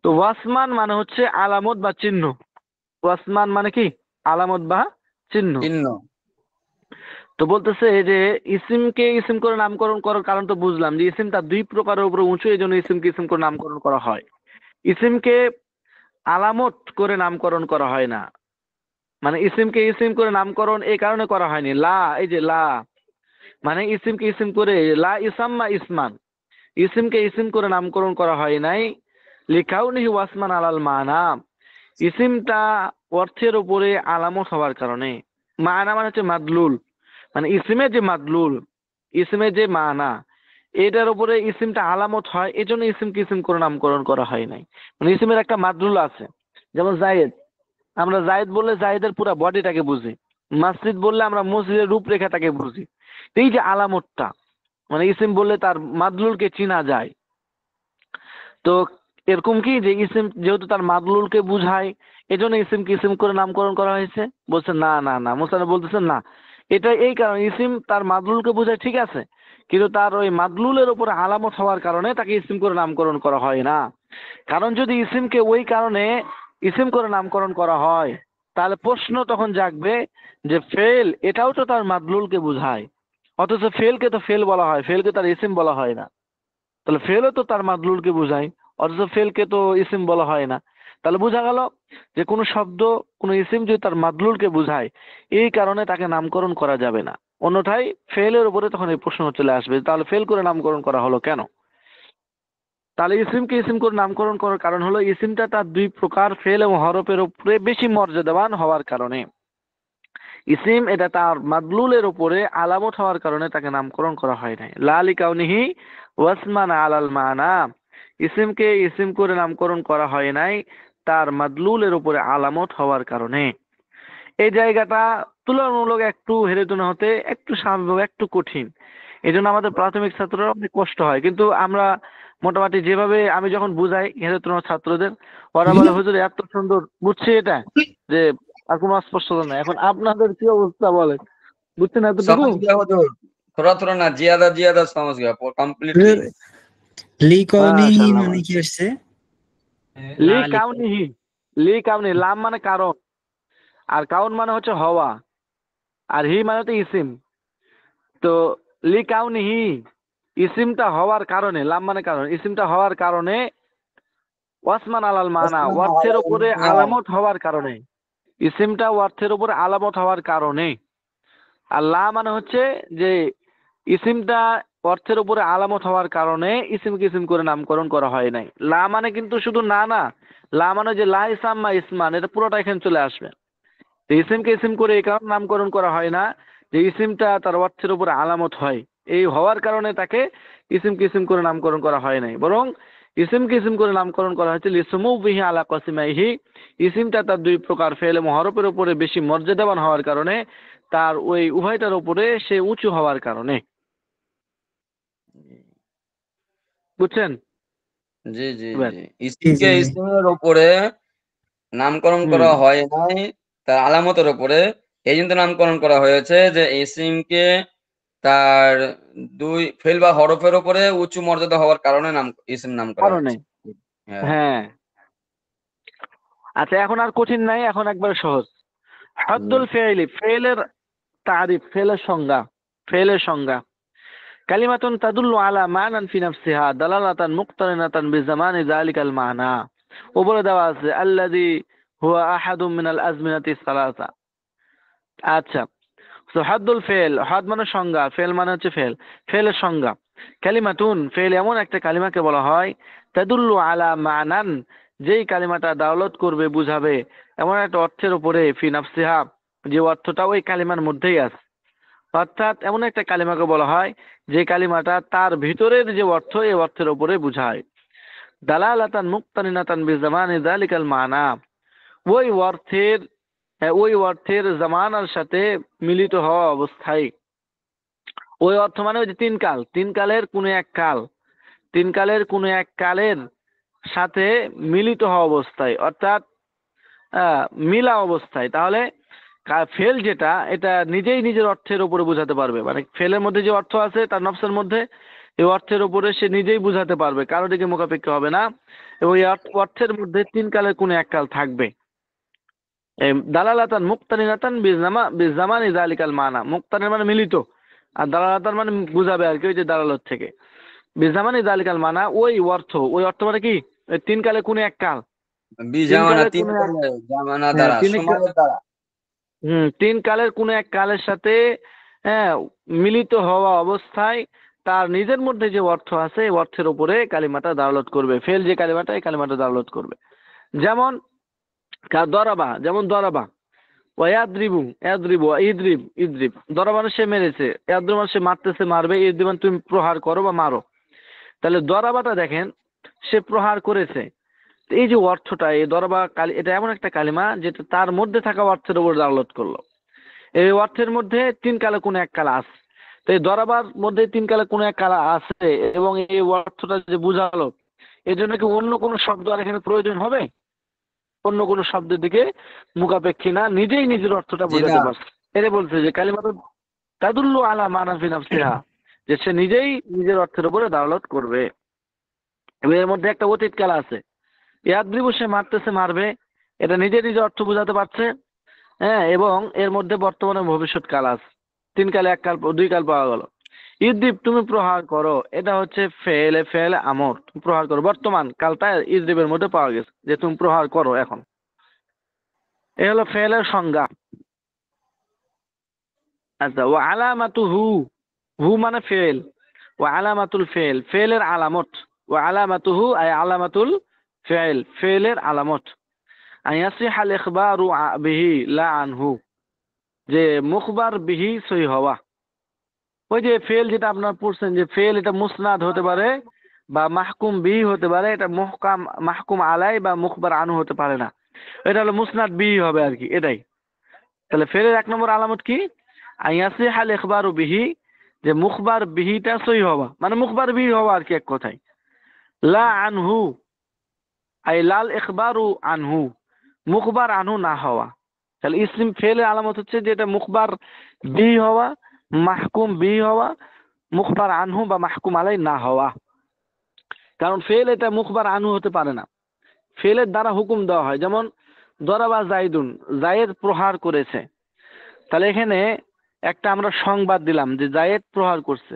তো ওয়াসমান মানে হচ্ছে আলামত বা চিহ্ন। ওয়াসমান মানে কি? আলামত বা চিহ্ন। চিহ্ন। তো বলতেছে যে ইসিমকে ইসিম করে নামকরণ করার কারণ তো বুঝলাম, যে ইসিম তার দুই প্রকারের উপরে উঁচু, এই জন্য ইসিমকে ইসিম করে নামকরণ করা হয়। ইসিমকে আলামত করে নামকরণ করা হয় না। মানে ইসিমকে ইসিম করে নামকরণ এই কারণে করা হয়নি। লা, এই যে লা মানে ইসিমকে ইসিম করে, লা ইসাম্মা ইসমান, ইসিমকে ইসিম করে নামকরণ করা হয় নাই। লিকাউনিহি ওয়াসমান আলাল মানা, ইসিমটা অর্থের উপরে আলামত হওয়ার কারণে। মানা মানে হচ্ছে মাদলুল, মানে ইসিমের যে মাদলুল, ইসিমের যে মানা, এটার উপরে ইসিমটা আলামত হয়, এজন্য ইসিমকে ইসিম করে নামকরণ করা হয় নাই। মানে ইসিমের একটা মাদলুল আছে। যেমন জায়েদ, আমরা জায়েদ বললে জায়েদের পুরো বডিটাকে বুঝি। মসজিদ বললে আমরা মসজিদের রূপরেখাটাকে বুঝি। তো এই যে আলামতটা, মানে ইসিম বললে তার মাদলুলকে চিনা যায়। তো এরকম কি যে ইসিম যেহেতু তার মাদলুলকে বুঝায়, এজন্য ইসিমকে ইসিম করে নামকরণ করা হয়েছে? বলছে না না না, মুসানফ বলতেছেন না, এটা এই কারণে ইসিম তার মাদলুলকে বোঝায়, ঠিক আছে, কিন্তু তার ওই মাদলুলের উপরে আলামত হওয়ার কারণে তাকে ইসিম করে নামকরণ করা হয় না। কারণ যদি ইসিমকে ওই কারণে ইসিম করে নামকরণ করা হয়, তাহলে প্রশ্ন তখন জাগবে যে ফেল এটাও তো তার মাদলুলকে বুঝায়, অথচ ফেলকে তো ফেল বলা হয়, ফেলকে তার ইসিম বলা হয় না। তাহলে ফেলও তো তার মাদলুলকে বুঝায়, অথচ ফেলকে তো ইসিম বলা হয় না। তাহলে বোঝা গেল যে কোনো শব্দ, কোনো ইসিম যদি তার মাদলুলকে বুঝায়, এই কারণে তাকে নামকরণ করা যাবে না। অন্যথায় ফেলের উপরে তখন এই প্রশ্ন চলে আসবে, তাহলে ফেল করে নামকরণ করা হলো কেন? তাহলে ইসিমকে ইসিম করে নামকরণ করার কারণ হলো ইসিমটা তার দুই প্রকার ফেল এবং হরফের উপরে বেশি মর্যাদাবান হওয়ার কারণে। ইসিম এটা তার মাদলুলের উপরে আলামত হওয়ার কারণে তাকে নামকরণ করা হয় নাই। লা লিকাউনিহি ওয়াসমান আলাল মানা, ইসিমকে ইসিম করে নামকরণ করা হয় নাই তার মাদলুলের উপরে আলামত হওয়ার কারণে। এই জায়গাটা তুলনামূলক একটু হেরেতনা হতে একটু স্বাভাবিক, একটু কঠিন। এই জন্য আমাদের প্রাথমিক ছাত্ররা অনেক কষ্ট হয়, কিন্তু আমরা মোটামুটি যেভাবে আমি যখন বুঝাই হেরেতনা ছাত্রদের, ওরা বলে হুজুর এত সুন্দর বুঝছি এটা যে আর কোনো অস্পষ্টতা নাই। এখন আপনাদের কি অবস্থা বলেন, বুঝছেন এতটুকু? समझ गया हुजूर, थोड़ा थोड़ा ना, ज्यादा ज्यादा समझ गया कंप्लीटली। লিকাউনিহি মাশাআল্লাহ। মানে কি আসছে? লি কাউনিহি, লি কাউনি, লাম মানে কারণ, আর কাউন মানে হচ্ছে হওয়া, আর হি মানে হচ্ছে ইসিম। তো লি কাউনিহি ইসিমটা হওয়ার কারণে, লাম মানে কারণ, ইসিমটা হওয়ার কারণে, ওয়াসমান আলাল মানা অর্থের উপরে আলামত হওয়ার কারণে, ইসিমটা অর্থের উপরে আলামত হওয়ার কারণে। আর লা মানে হচ্ছে যে ইসিমটা অর্থের উপরে আলামত হওয়ার কারণে ইসিমকে ইসিম করে নামকরণ করা হয় নাই। লা মানে কিন্তু শুধু না না, লা মানে যে লা ইসাম্মা ইসমান, এটা পুরোটা এখানে চলে আসবে। তো ইসিমকে ইসিম করে এই কারণে নামকরণ করা হয় না যে ইসিমটা তার অর্থের উপরে আলামত হয়, এই হওয়ার কারণে তাকে ইসিমকে ইসিম করে নামকরণ করা হয় নাই, বরং ইসিমকে ইসিম করে নামকরণ করা হয়েছে লিসমু বিহি আলা কাসিমাইহি, ইসিমটা তার দুই প্রকার ফেল এবং হরফের উপরে বেশি মর্যাদাবান হওয়ার কারণে, তার ওই উভয়টার উপরে সে উঁচু হওয়ার কারণে। বুঝছেন? জি জি এবার জি, জি ইসিমকে জি জি। ইসিমের উপরে নামকরণ করা হয় নাই তার আলামতের উপরে, এই জন্য নামকরণ করা হয়েছে যে ইসিমকে তার দুই ফেল বা হরফের উপরে উঁচু মর্যাদা হওয়ার কারণে নাম ইসিম নাম করা কারণে। হয়েছে। হ্যাঁ হ্যাঁ, আচ্ছা এখন আর কঠিন নাই, এখন একবার সহজ। হদ্দুল ফেইলি, ফেলের তারিফ, ফেলের সংজ্ঞা, ফেলের সংজ্ঞা। কালিমাতুন তাদুল্লু আলা মানান ফি নাফসিহা দালালাতান মুক্তারিনাতান বিজামানি যালিকাল মানা। উপরে দেওয়া আছে আল্লাযী হুয়া আহাদুম মিনাল আজমিনাতি সালাসা। আচ্ছা, তো হদ্দুল ফেল, হদ মানে সংজ্ঞা, ফেল মানে হচ্ছে ফেল, ফেলের সংজ্ঞা। কালিমাতুন, ফেল এমন একটা কালিমাকে বলা হয় তাদুল্লু আলা মানান, যেই কালিমাটা দাওলত করবে, বুঝাবে এমন একটা অর্থের উপরে, ফি নাফসিহা, যে অর্থটা ওই কালিমার মধ্যেই আছে। অর্থাৎ এমন একটা কালিমাকে বলা হয় যে কালিমাটা তার ভিতরের যে অর্থ, এই অর্থের উপরে বুঝায়। দালালাতান মুক্তারিনাতান বিজামানি যালিকাল মানা, ওই অর্থের, ওই অর্থের জামানার সাথে মিলিত হওয়া অবস্থায়। ওই অর্থ মানে ওই যে তিন কাল, তিন কালের কোন এক কাল, তিন কালের কোন এক কালের সাথে মিলিত হওয়া অবস্থায়, অর্থাৎ মিলা অবস্থায়। তাহলে ফেল যেটা, এটা নিজেই নিজের অর্থের উপরে বুঝাতে পারবে, মানে ফেলের মধ্যে যে অর্থ আছে তার নফসের মধ্যে, এই অর্থের উপরে সে নিজেই বুঝাতে পারবে, কারো দিকে মুখাপেক্ষি হবে না, এবং এই অর্থের মধ্যে তিন কালের কোন এক কাল থাকবে। দালালাতান মুক্তারিনাতান বিজামানি যালিকাল মানা, মুক্তারিন মানে মিলিত, আর দালালাতান মানে বুঝাবে আর কি, ওই যে দালালত থেকে। বিজামানি যালিকাল মানা, ওই অর্থ, ওই অর্থ মানে কি, ওই তিন কালে কোন এক কাল, তিন বিজামানা, কালে তিন কোন এক, কালে, জামানা হ্যাঁ দ্বারা, তিন, সময়ের দ্বারা। তিন কালের কোন এক কালের সাথে হ্যাঁ মিলিত হওয়া অবস্থায় তার নিজের মধ্যে যে অর্থ আছে, এই অর্থের উপরে কালিমাটা দালালত করবে, ফেল যে কালিমাটা, এই কালিমাটা দালালত করবে। যেমন দরাবা, যেমন দরাবা, ওয়াদ্রিবু, ইয়াদ্রিবু, ইদ্রিব, ইদ্রিব, দরাবা মানে সে মেরেছে, ইয়াদ্রিবু মানে সে মারতেছে, মারবে, ইদ্রিব মানে তুমি প্রহার করো বা মারো। তাহলে দরাবাটা দেখেন, সে প্রহার করেছে। তো এই যে অর্থটা, এই দরাবা এটা এমন একটা কালিমা যেটা তার মধ্যে থাকা অর্থের উপর দালালত করলো। এই অর্থের মধ্যে তিন কালে কোন এক কালা আছে, তো এই দরাবার মধ্যে তিন কালে কোন এক কালা আছে, এবং এই অর্থটা যে বুঝালো, এই জন্য কি অন্য কোনো শব্দ আর এখানে প্রয়োজন হবে? অন্য কোনো শব্দের দিকে মুখাপেক্ষী না, নিজেই নিজের অর্থটা জি না, বোঝাতে পারছে। এটা বলছে যে কালিমাতু তাদুল্লু আলা মানা ফি নাফসিহা, যে সে নিজেই নিজের অর্থের উপরে দালালত করবে। এবং এর মধ্যে একটা অতীত কাল আছে, ইয়াদ্রিবু সে মারতেছে, মারবে, এটা নিজে নিজে অর্থ বোঝাতে পারছে। হ্যাঁ, এবং এর মধ্যে বর্তমানে ভবিষ্যৎ কাল আছে, তিন কালে এক কাল, দুই কাল পাওয়া গেল। ইদ্রিব তুমি প্রহার করো, এটা হচ্ছে ফেলে, ফেলে আমর, তুমি প্রহার করো, বর্তমান কালটা ইদ্রিবের মধ্যে পাওয়া গেছে যে তুমি প্রহার করো এখন। এ হলো ফেলের সংজ্ঞা। আচ্ছা, ও আলামাতু হু, হু মানে ফেল, ও আলামাতুল ফেল, ফেলের আলামত, ওয়া আলামাতুহু আই আলামাতুল ফি'ল, ফি'লের আলামত। আয়াসিহ আল ইখবারু বিহি লা আনহু, যে মুখবার বিহি সই হওয়া। ওই যে ফেল যেটা আপনার পড়ছেন, যে ফেল এটা মুসনাদ হতে পারে বা মাহকুম বিহি হতে পারে, এটা মাহকুম আলাই বা মুখবার আনহু হতে পারে না। এটা হলো মুসনাদ বিহি হবে আর কি, এটাই। তাহলে ফেলের 1 নম্বর আলামত কি? আয়াসিহ আল ইখবারু বিহি, যে মুখবার বিহিটা সই হওয়া, মানে মুখবার বিহি হওয়া আর কি এক কথায়। লা আনহু আই লাল ইখবারু আনহু, মুখবার আনহু না হওয়া। তাহলে ইসম ফেলের আলামত হচ্ছে যে এটা মুখবার বিহি হওয়া, মাহকুম বিহি হওয়া, মুখবার আনহু বা মাহকুম আলাই না হওয়া। কারণ ফেল এটা মুখবার আনহু হতে পারে না, ফেলের দ্বারা হুকুম দেওয়া হয়। যেমন দরাবা জাইদুন, জায়েদ প্রহার করেছে। তাহলে এখানে একটা আমরা সংবাদ দিলাম যে জায়েদ প্রহার করছে,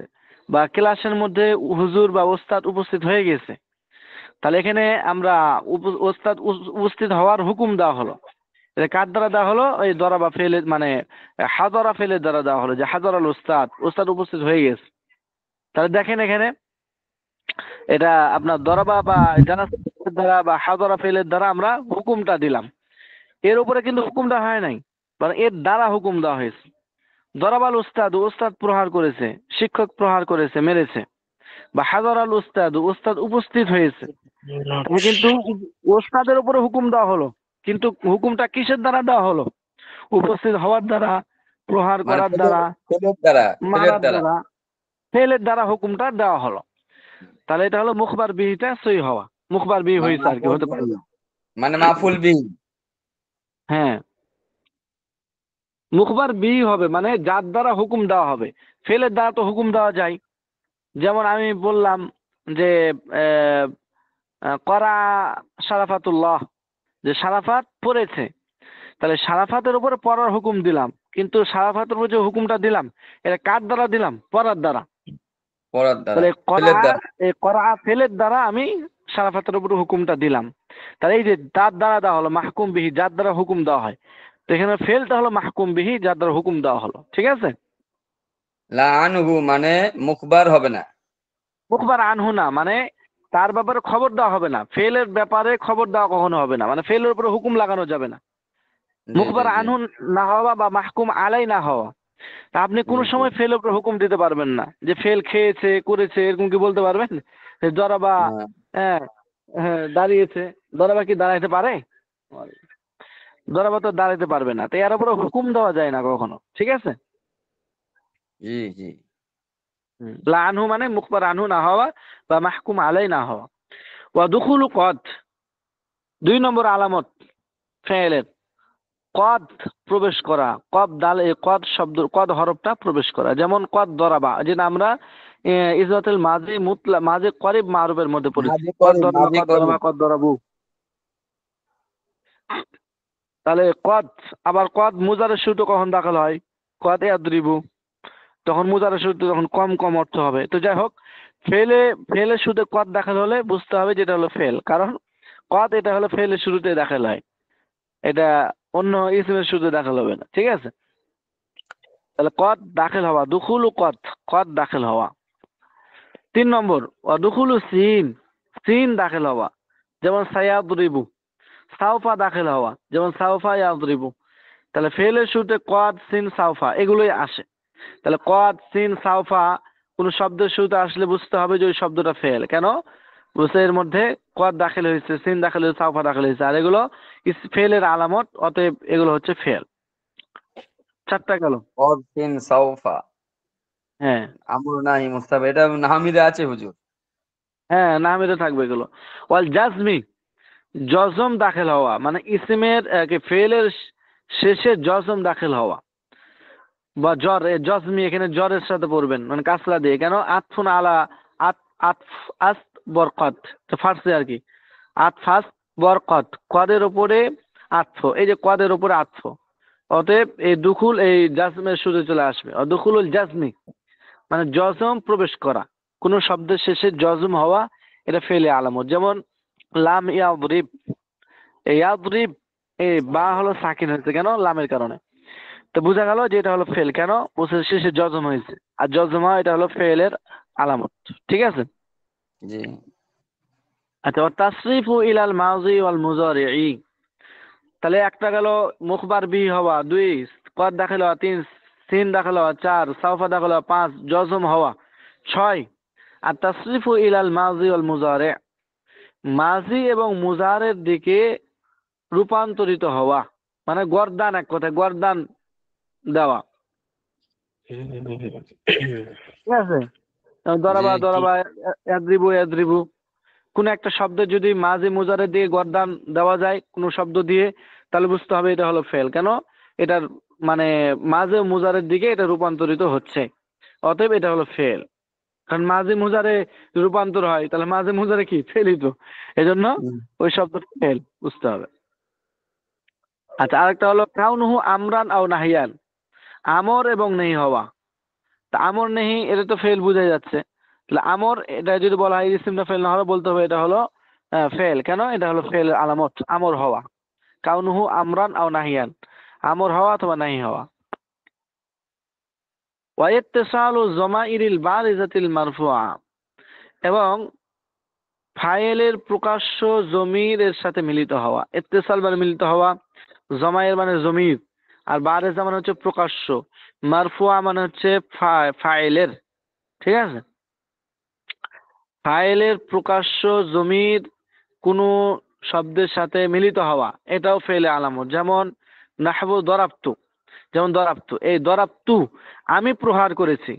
বা ক্লাসের মধ্যে হুজুর বা ওস্তাদ উপস্থিত হয়ে গেছে। তাহলে এখানে আমরা ওস্তাদ উপস্থিত হওয়ার হুকুম দেওয়া হলো। এটা কার দ্বারা দেওয়া হলো? ওই দরাবা ফেলের মানে হাজরা ফেলের দ্বারা দেওয়া হলো, যে হাজর আল ওস্তাদ, ওস্তাদ উপস্থিত হয়ে গেছে। তাহলে দেখেন এখানে এটা আপনার দরাবা বা জানাজার দ্বারা বা হাজরা ফেলের দ্বারা আমরা হুকুমটা দিলাম। এর উপরে কিন্তু হুকুমটা হয় নাই, মানে এর দ্বারা হুকুম দেওয়া হয়েছে। দরাবাল উস্তাদ, উস্তাদ প্রহার করেছে, শিক্ষক প্রহার করেছে, মেরেছে। বা হাজার আল উস্তাদ, উস্তাদ উপস্থিত হয়েছে। তাহলে কিন্তু ওস্তাদের উপরে হুকুম দেওয়া হলো, কিন্তু হুকুমটা কিসের দ্বারা দেওয়া হলো? উপস্থিত হওয়ার দ্বারা, প্রহার মানে করার দ্বারা, ফেলের দ্বারা, ফেলের মারার দ্বারা। দ্বারা, ফেলের দ্বারা হুকুমটা দেওয়া হলো। তাহলে এটা হলো মুখবার বিহিটা সই হওয়া, মুখবার বিহি মানে হয়েছে আর কি, মাফুল হতে পারে বিহি, না। মানে মাফুল বিহি। হ্যাঁ, মুখবার বিহি হবে মানে যার দ্বারা হুকুম দেওয়া হবে। ফেলের দ্বারা তো হুকুম দেওয়া যায়। যেমন আমি বললাম যে করা শারাফাতুল্লাহ, যে শারাফাত পড়েছে। তাহলে শারাফাতের উপরে পড়ার হুকুম দিলাম, কিন্তু শারাফাতের উপরে যে হুকুমটা দিলাম এটা কার দ্বারা দিলাম? পড়ার দ্বারা। পড়ার দ্বারা, তাহলে ফেলের দ্বারা। করা ফেলের দ্বারা আমি শারাফাতের উপরে হুকুমটা দিলাম। তাহলে এই যে যার দ্বারা দেওয়া হলো মাহকুম বিহি, যার দ্বারা হুকুম দেওয়া হয়। তো এখানে ফেলটা হলো মাহকুম বিহি, যার দ্বারা হুকুম দেওয়া হলো। ঠিক আছে? লা আনহু মানে মুখবার হবে না। মুখবার আনহু না, মানে তার ব্যাপারে খবর দেওয়া হবে না। ফেলের ব্যাপারে খবর দেওয়া কখনো হবে না, মানে ফেলের উপরে হুকুম লাগানো যাবে না। জি জি মুখবার জি আনহু না হওয়া বা মাহকুম আলাই না হওয়া। তা আপনি জি কোনো জি। সময় ফেলের উপরে হুকুম দিতে পারবেন না, যে ফেল খেয়েছে করেছে, এরকম কি বলতে পারবেন? দরাবা না। হ্যাঁ হ্যাঁ দাঁড়িয়েছে, দরাবা কি দাঁড়াইতে পারে? দরাবা তো দাঁড়াইতে পারবে না। তো এর উপরে হুকুম দেওয়া যায় না কখনো। ঠিক আছে? জি জি। লা আনহু মানে মুখবার আনহু না হওয়া বা মাহকুম আলাই না হওয়া। ওয়া দুখুলু কদ, 2 নম্বর আলামত ফেলের। কদ প্রবেশ করা, কদ দাল, কদ শব্দ, কদ হরফটা প্রবেশ করা। যেমন কদ দরাবা, যেটা আমরা ইজরাতুল মাজি মুতলা, মাজি করিব মারুফের মধ্যে পড়েছি। মাঝে কদ করে, দরাবা, মাঝে কদ করে। দরাবা, কদ দরাবু। তাহলে কদ, আবার কদ মুজারের শুরুতে কখন দাখিল হয়? কদ ইয়াদরিবু, তখন মুজারের শুরুতে তখন কম কম অর্থ হবে। তো যাই হোক, ফেলে ফেলের শুরুতে কদ দাখিল হলে বুঝতে হবে যেটা হলো ফেল, কারণ কদ এটা হলো ফেলের শুরুতে দাখিল হয়, এটা অন্য ইসমের শুরুতে দাখিল হবে না। ঠিক আছে? তাহলে কদ দাখিল হওয়া, দুখুলু কদ, কদ দাখিল হওয়া। 3 নম্বর দুখুলু সিন, সিন দাখিল হওয়া। যেমন সায়াদরিবু, সাউফা দাখিল হওয়া, যেমন সাউফা ইয়াদরিবু। তাহলে ফেলের শুরুতে কদ সিন সাউফা এগুলোই আসে। তাহলে কদ সিন সাউফা কোন শব্দের শুরুতে আসলে বুঝতে হবে যে ওই শব্দটা ফেল। কেন? বুঝতে এর মধ্যে কদ দাখিল হয়েছে, সিন দাখিল হয়েছে, সাউফা দাখিল হয়েছে, আর এগুলো ফেলের আলামত, অতএব এগুলো হচ্ছে ফেল। 4টা গেল। কদ সিন সাউফা, হ্যাঁ আমর নাই মুস্তাফা, এটা নাহমিদে আছে হুজুর। হ্যাঁ, নামিতে থাকবে এগুলো। ওয়াল জাজমি, জজম দাখিল হওয়া, মানে ইসমের ফেলের শেষে জজম দাখিল হওয়া, বা জ্বর জজমি এখানে জ্বরের সাথে পড়বেন, মানে কাসরা দিয়ে। কেন? আতফুন আলা, আত আতফ আস বরকত, ফার্সি আর কি। আতফাস বরকত, কদের উপরে আতফ, এই যে কদের উপরে আতফ। অতএব এই দুখুল এই জাজমের শুরু চলে আসবে। দুখুলুল জাজমি মানে জজম প্রবেশ করা, কোন শব্দের শেষে জজম হওয়া, এটা ফেলে আলামত। যেমন লাম ইয়াদরিব, এই ইয়াদরিব, এই বা হলো সাকিন হয়েছে, কেন? লামের কারণে। তো বোঝা গেল যে এটা হলো ফেল। কেন? ওসের শেষে জজম হয়েছে, আর জজম হওয়া এটা হলো ফেলের আলামত। ঠিক আছে? জি। আচ্ছা, তাসরিফু ইলাল মাযি ওয়াল মুযারিই, তাহলে একটা গেল মুখবার বি হওয়া, 2 কদ দাখিল হওয়া, 3 সিন দাখিল হওয়া, 4 সাউফা দাখিল হওয়া, 5 জজম হওয়া, 6 আর তাসরিফু ইলাল মাযি ওয়াল মুযারি, মাজি এবং মুজারের দিকে রূপান্তরিত হওয়া, মানে গর্দান, এক কথায় গর্দান দেওয়া। ঠিক আছে, জি দরাবা কি দরাবা, ইয়াদরিবু ইয়াদরিবু, কোন একটা শব্দ যদি মাঝি মুজারের দিয়ে গর্দান দেওয়া যায় কোন শব্দ দিয়ে, তাহলে বুঝতে হবে এটা হলো ফেল। কেন? এটার মানে মাঝে মুজারের দিকে এটা রূপান্তরিত হচ্ছে, অতএব এটা হলো ফেল। কারণ মাঝে মুজারে রূপান্তর হয়, তাহলে মাঝে মুজারে কি ফেলই তো, এজন্য ওই শব্দটা ফেল বুঝতে হবে। আচ্ছা, আরেকটা হলো কাউনুহু আমরান আও নাহিয়ান, আমর এবং নেহি হওয়া। তা আমর নেহি এটা তো ফেল বোঝা যাচ্ছে, তাহলে আমর এটা যদি বলা হয় ইসিমটা ফেল না হলে বলতে হবে এটা হলো ফেল। কেন? এটা হলো ফেল আলামত আমর হওয়া। কাউনুহু আমরান আও নাহিয়ান, আমর হওয়া অথবা নাহি হওয়া। ওয়া ইত্তিসালু যামাইরিল বারিজাতিল মারফুআ, এবং ফাইলের প্রকাশ্য জমির এর সাথে মিলিত হওয়া। ইত্তিসাল মানে মিলিত হওয়া, জমায়ের মানে জমির, আর বারেজা মানে হচ্ছে প্রকাশ্য, মারফুআ মানে হচ্ছে ফাইলের। ঠিক আছে, ফাইলের প্রকাশ্য জমির কোন শব্দের সাথে মিলিত হওয়া, এটাও ফেলে আলামত। যেমন নাহবু দরাবতু, যেমন দরাবতু, এই দরাবতু আমি প্রহার করেছি,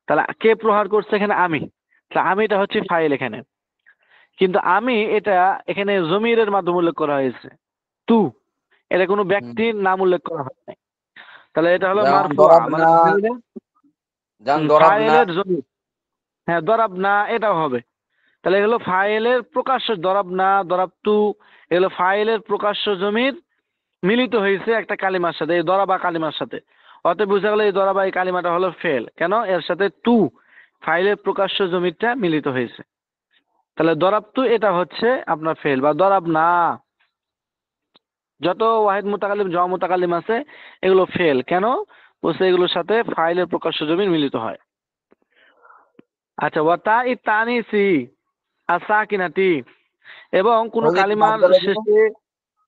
তাহলে কে প্রহার করছে এখানে? আমি। তাহলে আমিটা হচ্ছে ফাইল এখানে, কিন্তু আমি এটা এখানে জমিরের মাধ্যমে উল্লেখ করা হয়েছে, তু এটা কোনো ব্যক্তির নাম উল্লেখ করা হয় নাই, তাহলে এটা হলো যেমন মারফুআ মানে দরাবনা, যেমন দরাবনা, ফাইলের জমির। হ্যাঁ, দরাব না এটাও হবে। তাহলে এগুলো ফাইলের প্রকাশ্য, দরাব না দরাবতু, এগুলো ফাইলের প্রকাশ্য জমির মিলিত হয়েছে একটা কালিমার সাথে, এই দরাবা কালিমার সাথে। অতএব বুঝা গেল এই দরাবা এই কালিমাটা হলো ফেল। কেন? এর সাথে তু ফাইলের প্রকাশ্য জমিরটা মিলিত হয়েছে। তাহলে দরাবতু এটা হচ্ছে আপনার ফেল, বা দরাব না, যত ওয়াহিদ মুতাকাল্লিম জ মুতাকাল্লিম আছে এগুলো ফেল। কেন? বলছে এগুলোর সাথে ফাইলের প্রকাশ্য জমির মিলিত হয়। আচ্ছা, ওয়াতা ইতানিসি আসাকিনাতি, এবং কোন ওই যে একটু বাদ কালিমার দাও তো। শেষে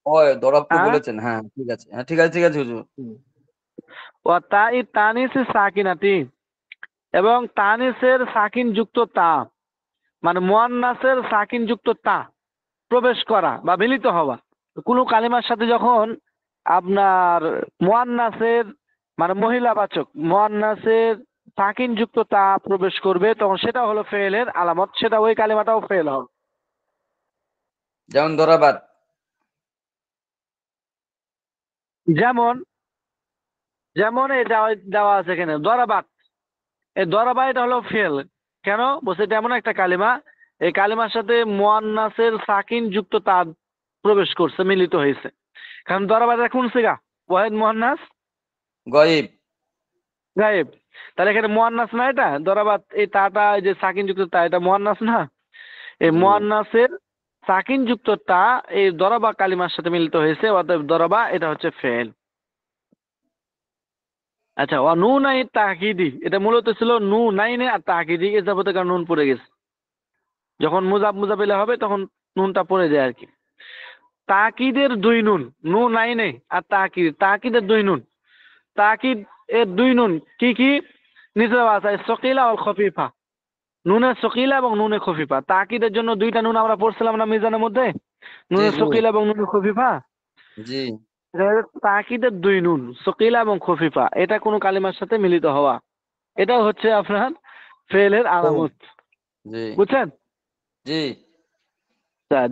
ওই দরাবতু হ্যাঁ, বলেছেন, হ্যাঁ ঠিক আছে, হ্যাঁ ঠিক আছে ঠিক আছে হুজুর। ওয়াতা ইতানিসি সাকিনাতি, এবং তানিসের সাকিন যুক্ত তা, মানে মুয়ান্নাসের সাকিন যুক্ত তা প্রবেশ করা বা মিলিত হওয়া। কোন কালিমার সাথে যখন আপনার মুয়ান্নাসের মানে মহিলাবাচক মুয়ান্নাসের সাকিন যুক্ত তা প্রবেশ করবে, তখন সেটা হলো ফেলের আলামত, সেটা ওই কালিমাটাও ফেল হবে। যেমন দরাবাত, যেমন যেমন এই দেওয়া আছে এখানে দরাবাত, এই দরাবা এটা হলো ফেল। কেন? বলছে এটা এমন একটা কালিমা, এই কালিমার সাথে মুয়ান্নাসের সাকিন যুক্ত তা প্রবেশ করছে, মিলিত হয়েছে। কারণ দরাবা এটা কোন সিগা? ওয়াহিদ মুয়ান্নাস গয়েব, গায়েব। তাহলে এখানে মুয়ান্নাস না, এটা দরাবাত, এই তাটা এই যে সাকিন যুক্ত তা, এটা মুয়ান্নাস না। এই জি মুয়ান্নাসের সাকিন যুক্ত তা এই দরাবা কালিমার সাথে মিলিত হয়েছে, অতএব দরাবা এটা হচ্ছে ফেল। আচ্ছা, ও নুন আই তাকিদি, এটা মূলত ছিল নু নাইনে আর তাকিদি, এ যাবতে কারণ নুন পড়ে গেছে, যখন মুজাব মুজাবিলা হবে তখন নুনটা পড়ে যায় আর কি। তাকিদের 2 নুন, নু নাইনে আর তাকিদ, তাকিদের 2 নুন, তাকিদ এর 2 নুন কি কি? নিচে দেওয়া আছে সকিলা ও খফিফা, নুনে সকিলা এবং নুনে খফিফা। তাকিদের জন্য 2টা নুন আমরা পড়ছিলাম না মিজানের মধ্যে, জি নুনে জি সকিলা এবং নুনে খফিফা। জি তাকিদের 2 নুন সকিলা এবং খফিফা, এটা কোনো কালিমার সাথে মিলিত হওয়া, এটাও হচ্ছে আপনার ফেলের আলামত। জি বুঝছেন? জি।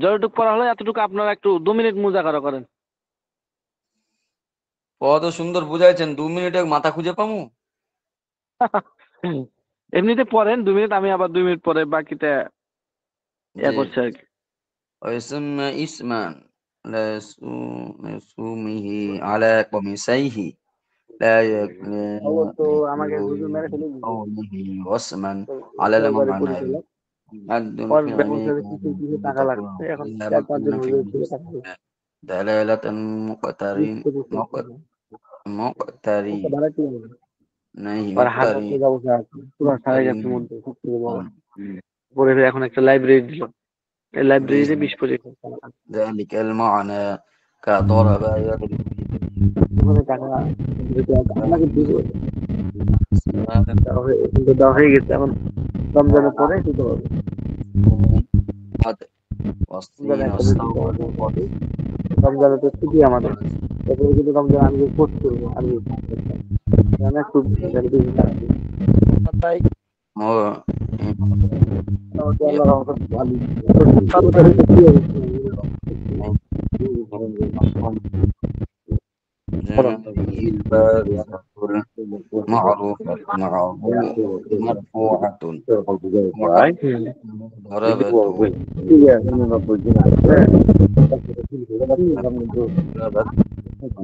যতটুকু পড়া হলো এতটুকু আপনারা একটু 2 মিনিট মুজাকারা করেন। কত সুন্দর বুঝাইছেন, 2 মিনিটে মাথা খুঁজে পামু। এমনিতে পড়েন 2 মিনিট, আমি আবার 2 মিনিট পরে বাকিটা জি। করছি আর কি। ويسمى اسما لسومه على قميصيه لا খবর তো يكلف আমাকে হুজুর মেরে ফেলে দিবে। قوله واسما على এবারে المعنى পরিচালক عد ওর الفعل ব্যবসাতে কিছু কিছু টাকা تكون লাগছে, এখন إلا 4-5 জন مكتوبا في হুজুর থেকে টাকা দিচ্ছে। دلالة مقتري ভাড়া কি হবে? نهي আর হাজার مقتري টাকা বসে আছে পুরো সাড়ে مقتري গেছে মধ্যে সব থেকে বড় পরে এখন একটা লাইব্রেরি দিল। এই লাইব্রেরিতে 20-25 ذلك المعنى كضرب يضرب ওখানে টাকা আপনাকে দিব দেওয়া হয়ে গেছে, এখন রমজানের পরে দিতে হবে। والصين والصوت রমজানে তো ছুটি আমাদের, এরপরে কিন্তু রমজান আমি কোর্স করবো আমি খুব তাই معروفة مرفوعة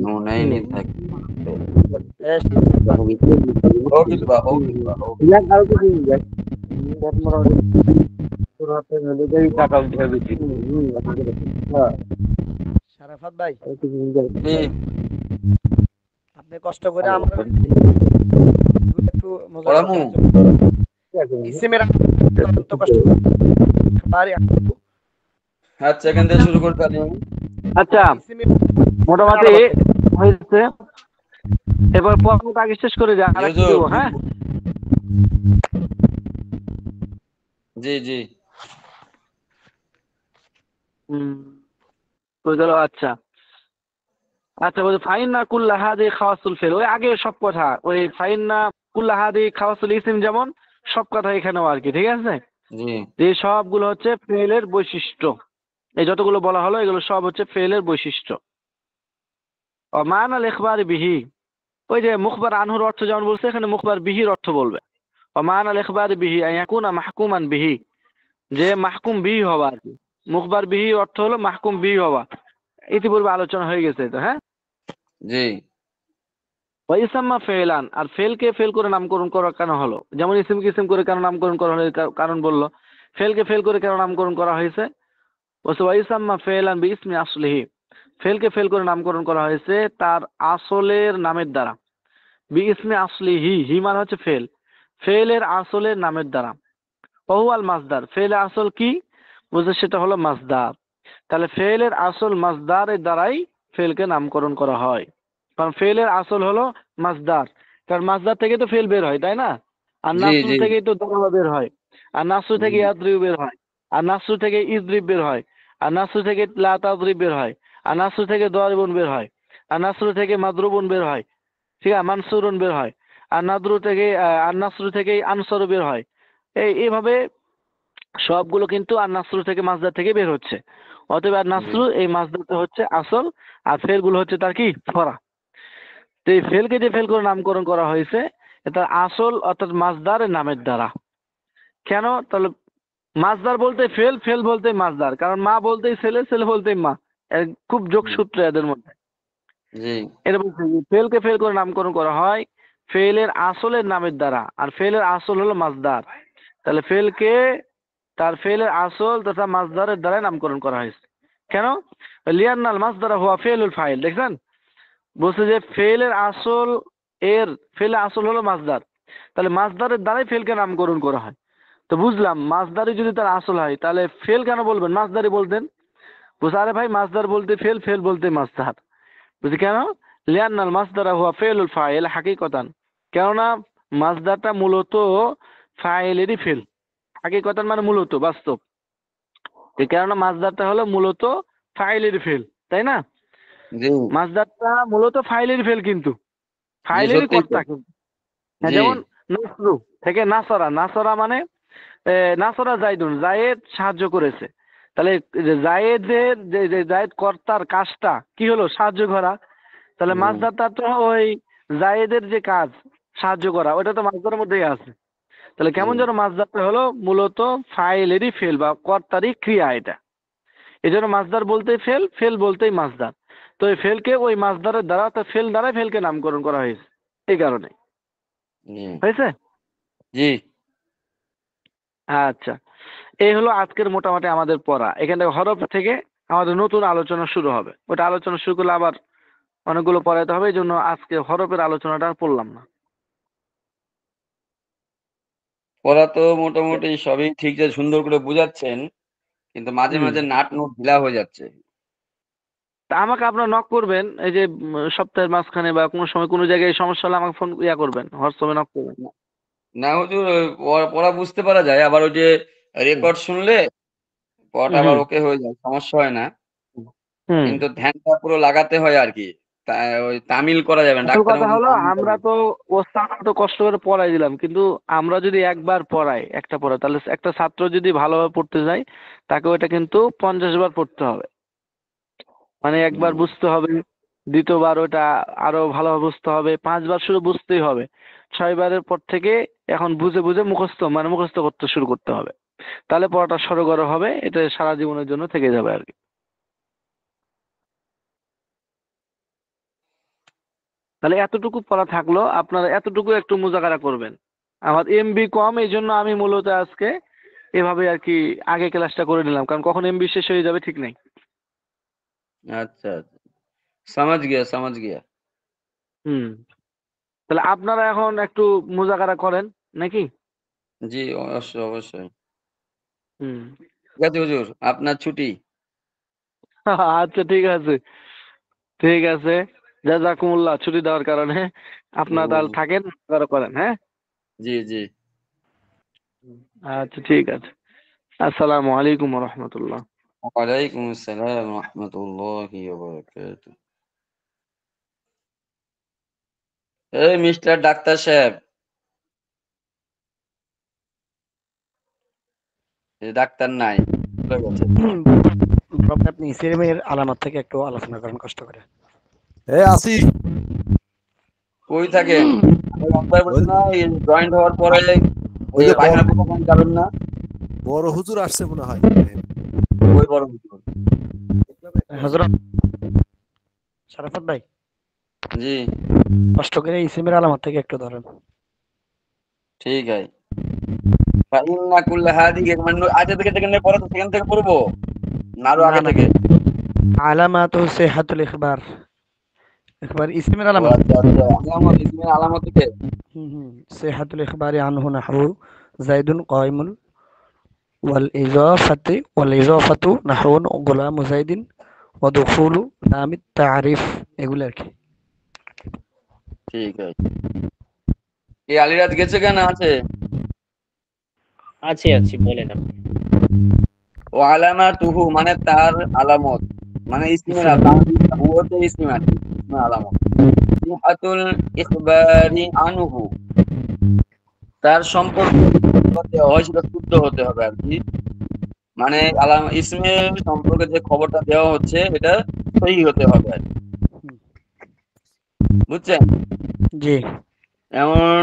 نونين শারাফাত ভাই, জি আপনি কষ্ট করে আমরা একটু পড়ামু ইসিমের অত্যন্ত কষ্ট পারি। আচ্ছা এখান থেকে শুরু করতে পারি। আচ্ছা মোটামুটি হয়েছে, এবার পর্বটা আগে শেষ করে যা আর দিব। হ্যাঁ জি জি বুঝে গেল। আচ্ছা আচ্ছা বলছি ফাইন না কুল্লা হাদি খাওয়াসুল ফেল, ওই আগে সব কথা, ওই ফাইন না কুল্লা হাদি খাওয়াসুল ইসিম যেমন সব কথা এখানেও আর কি, ঠিক আছে। জি যে সবগুলো হচ্ছে ফেলের বৈশিষ্ট্য, এই যতগুলো বলা হলো এগুলো সব হচ্ছে ফেলের বৈশিষ্ট্য। ও মান আল ইখবার বিহি, ওই যে মুখবার আনহুর অর্থ যেমন বলছে এখানে মুখবার বিহির অর্থ বলবে। ও মান আল ইখবার বিহি আয়াকুনা মাহকুমান বিহি, যে মাহকুম বিহি হওয়া আর কি। মুখবার বিহি অর্থ হলো মাহকুম বিহি হওয়া, ইতিপূর্বে আলোচনা হয়ে গেছে তো। হ্যাঁ জি ইসাম্মা ফেলান, আর ফেলকে ফেল করে নামকরণ করা কেন হলো, যেমন ইসিমকে ইসিম করে কেন নামকরণ করা হলো, কারণ বললো। ফেলকে ফেল করে কেন নামকরণ করা হয়েছে, বলছে ওয়াইসাম্মা ফেলান বি ইসমি আসলিহি, ফেলকে ফেল করে নামকরণ করা হয়েছে তার আসলের নামের দ্বারা। বি ইসমি আসলিহি, হি মানে হচ্ছে ফেল, ফেলের আসলের নামের দ্বারা। ওহুয়াল মাসদার, ফেলের আসল কি বলছে, সেটা হলো মাসদার। তাহলে ফেলের আসল মাসদারের দ্বারাই ফেলকে নামকরণ করা হয়, কারণ ফেলের আসল হলো মাসদার, কারণ মাসদার থেকে তো ফেল বের হয়, তাই না। আর জি নাসরু জি থেকেই তো দরবা বের হয়, আর নাসরু থেকে ইয়াদ্রিব বের হয়, আর নাসরু থেকে ইদ্রিব বের হয়, আর নাসরু থেকে লা তাদরিব বের হয়, আর নাসরু থেকে দরিবুন বের হয়, আর নাসরু থেকে মাদরুবুন বের হয়, ঠিক আছে, মানসুরুন বের হয়, আর নাদরু থেকে আর নাসরু থেকে আনসারু বের হয়। এইভাবে সবগুলো কিন্তু আর নাসরু থেকে মাসদার থেকে বের হচ্ছে। অতএব আর নাসরু এই মাসদারটা হচ্ছে আসল, আর ফেলগুলো হচ্ছে তার কি ফরা। তো এই ফেলকে যে ফেল করে নামকরণ করা হয়েছে এটা আসল অর্থাৎ মাসদারের নামের দ্বারা। কেন তাহলে মাসদার বলতে ফেল, ফেল বলতে মাসদার, কারণ মা বলতেই ছেলে, ছেলে বলতেই মা, খুব যোগসূত্র এদের মধ্যে। জি এটা বলছে ফেলকে ফেল করে নামকরণ করা হয় ফেলের আসলের নামের দ্বারা, আর ফেলের আসল হলো মাসদার। তাহলে ফেলকে তার ফেলের আসল তথা মাসদারের দ্বারা নামকরণ করা হয়েছে। কেন, লিয়ান্নাল মাসদার হুয়া ফেলুল ফাইল, দেখছেন বলছে যে ফেলের আসল, এর ফেলের আসল হলো মাসদার, তাহলে মাসদারের দ্বারাই ফেলকে নামকরণ করা হয়। তো বুঝলাম মাসদারি যদি তার আসল হয় তাহলে ফেল কেন বলবেন, মাসদারি বলতেন। বুঝছে আরে ভাই মাসদার বলতে ফেল, ফেল বলতে মাসদার। বুঝলি কেন, লিয়ান্নাল মাসদার হুয়া ফেলুল ফাইল হাকিকতান, কেননা মাসদারটা মূলত ফাইলেরই ফেল, হাকিকতান মানে মূলত বাস্তব, কেননা মাসদারটা হলো মূলত ফাইলের ফেল, তাই না। জি মাসদারটা মূলত ফাইলের ফেল, কিন্তু জি ফাইলেরই সত্যি তো কর্তা কিন্তু। হ্যাঁ, জি যেমন নাসরু থেকে নাসরা, নাসরা মানে নাসরা জাইদুন, জায়েদ সাহায্য করেছে। তাহলে জায়েদের যে জায়েদ কর্তার কাজটা কি হলো, সাহায্য করা। তাহলে মাসদারটা তো ওই জায়েদের যে কাজ সাহায্য করা, ওটা তো মাসদারের মধ্যেই আছে। তাহলে কেমন যেন মাসদারটা হলো মূলত ফাইলেরই ফেল বা কর্তারই ক্রিয়া এটা, এই জন্য মাসদার বলতেই ফেল, ফেল বলতেই মাসদার। তো এই ফেলকে ওই মাসদারের দ্বারা, তো ফেল দ্বারা ফেলকে নামকরণ করা হয়েছে, এই কারণে হয়েছে। জি আচ্ছা, এই হলো আজকের মোটামুটি আমাদের পড়া। এখান থেকে হরফ থেকে আমাদের নতুন আলোচনা শুরু হবে, ওটা আলোচনা শুরু করলে আবার অনেকগুলো পড়াইতে হবে, এই জন্য আজকে হরফের আলোচনাটা আর পড়লাম না। পড়া তো মোটামুটি সবই ঠিক যে সুন্দর করে বোঝাচ্ছেন, কিন্তু মাঝে মাঝে নাট নোট ঢিলা হয়ে যাচ্ছে। তা আমাকে আপনার নক করবেন, এই যে সপ্তাহের মাঝখানে বা কোনো সময় কোনো জায়গায় সমস্যা হলে আমাকে ফোন করবেন, হোয়াটসঅ্যাপে নক করবেন। না হুজুর, পড়া বুঝতে পারা যায়, আবার ওই যে রেকর্ড শুনলে পড়াটা আবার ওকে হয়ে যায়, সমস্যা হয় না। হুম। কিন্তু ধ্যানটা পুরো লাগাতে হয় আর কি। ওই তামিল করা যাবে না, আসল ডাক্তারের কথা মতন হলো তামিল করা আমরা যাবে তো ওস্তাদ তো কষ্ট করে পড়াই দিলাম, কিন্তু আমরা যদি একবার পড়াই একটা পড়াই, তাহলে একটা ছাত্র যদি ভালোভাবে পড়তে যায় তাকে ওটা কিন্তু 50 বার পড়তে হবে। মানে একবার না। বুঝতে হবে, দ্বিতীয়বার ওটা আরো ভালোভাবে বুঝতে হবে, 5 বার শুধু বুঝতেই হবে, 6বারের পর থেকে এখন বুঝে বুঝে মুখস্থ করতে শুরু করতে হবে। তাহলে পড়াটা সড়গড় হবে, এটা সারা জীবনের জন্য থেকে যাবে আর কি। তাহলে এতটুকু পড়া থাকলো, আপনারা এতটুকু একটু মুজাকারা করবেন। আমার এমবি কম, এই জন্য আমি মূলত আজকে এভাবে আর কি আগে ক্লাসটা করে নিলাম, কারণ কখন এমবি শেষ হয়ে যাবে ঠিক নেই। আচ্ছা আচ্ছা, সমাজ গিয়া। হুম। তাহলে আপনারা এখন একটু মুজাকারা করেন নাকি? জি, অবশ্যই অবশ্যই। হুম। ঠিক আছে হুজুর, আপনার ছুটি। আচ্ছা, ঠিক আছে, ঠিক আছে। জাযাকুমুল্লাহ ছুটি দেওয়ার কারণে। আপনারা তাহলে হুম, থাকেন, মুজাকারা করেন, হ্যাঁ। জি জি। আচ্ছা, ঠিক আছে। আসসালামু আলাইকুম ওয়া রাহমাতুল্লাহ। ওয়ালাইকুম আসসালাম ওয়া রাহমাতুল্লাহি ওয়া বারাকাতুহু। এই মিস্টার ডাক্তার সাহেব, এই ডাক্তার নাই, চলে গেছে। বাবা, আপনি ইসলামের আলামত থেকে একটু আলোচনা করেন কষ্ট করে। আসি। কই থাকেন? আমি একবার বলছি ওই না, এই জয়েন্ট হওয়ার পরে ওই এই যে পায়খানা প্রোগ্রাম যাবেন না? বড় হুজুর আসছে মনে হয়। ওই বড় হুজুর। হযরত শরাফত ভাই, জি, কষ্ট করে ইসলামের আলামত থেকে একটু ধরেন। ঠিক আছে। ফাইন্না কুল্লা হাদিহি মানে আগে থেকে পড়া তো সেখান থেকে পড়বো না আরো না আগে না, থেকে? আলামাতু সিহাতুল ইখবার, ইখবার ইসলামের ও আলামত। আচ্ছা আচ্ছা, আলামত ইসমিনের আলামত থেকে। সিহাতুল ইখবারি আনহু নাহু যাইদুন কায়িমুন ওয়াল ইজাফাতু নাহুন গুলামু যাইদিন ওয়া দুখুলু লামিত তারিফ, এগুলো আর কি। ঠিক আছে। এই আলিরাত গেছে কেন আছে? আছি বলেন আপনি। ও আলামাতুহু মানে তার আলামত, মানে ইসমিনের ইসলাম। আলামত, হু হচ্ছে ইসমিন আর কি, ইসমিনের আলামত। সিহাতুল ইখবারি আনহু, তার সম্পর্কে দেওয়া হয় সেটা শুদ্ধ হতে হবে আর কি। মানে ইসমের সম্পর্কে যে খবরটা দেওয়া হচ্ছে এটা সহি হতে হবে আর কি। বুঝছেন? জি। যেমন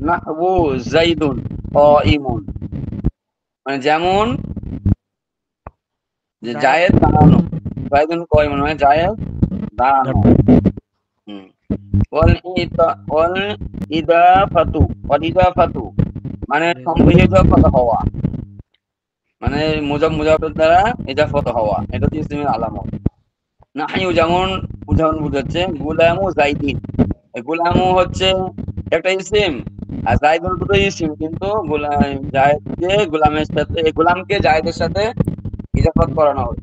নাহবু জাইদুন কাইমুন, মানে যেমন যে জায়েদ দাঁড়ানো, জাইদুন কাইমুন মানে জায়েদ দাঁড়ানো। হুম। ওয়াল ইদাফাতু মানে ইজাফত হওয়া, মানে মুজাফের দ্বারা ইজাফত হওয়া, এটা হচ্ছে ইসমের আলামত। নাহিউ যেমন উদাহরণ বুঝাচ্ছে, গুলামু জাইদিন, গোলামু হচ্ছে একটা ইসিম, আর জায়েদ হলো দুটো ইসিম, কিন্তু জায়েদকে গোলামের সাথে, গোলামকে জায়েদের সাথে ইজাফত করানো হবে।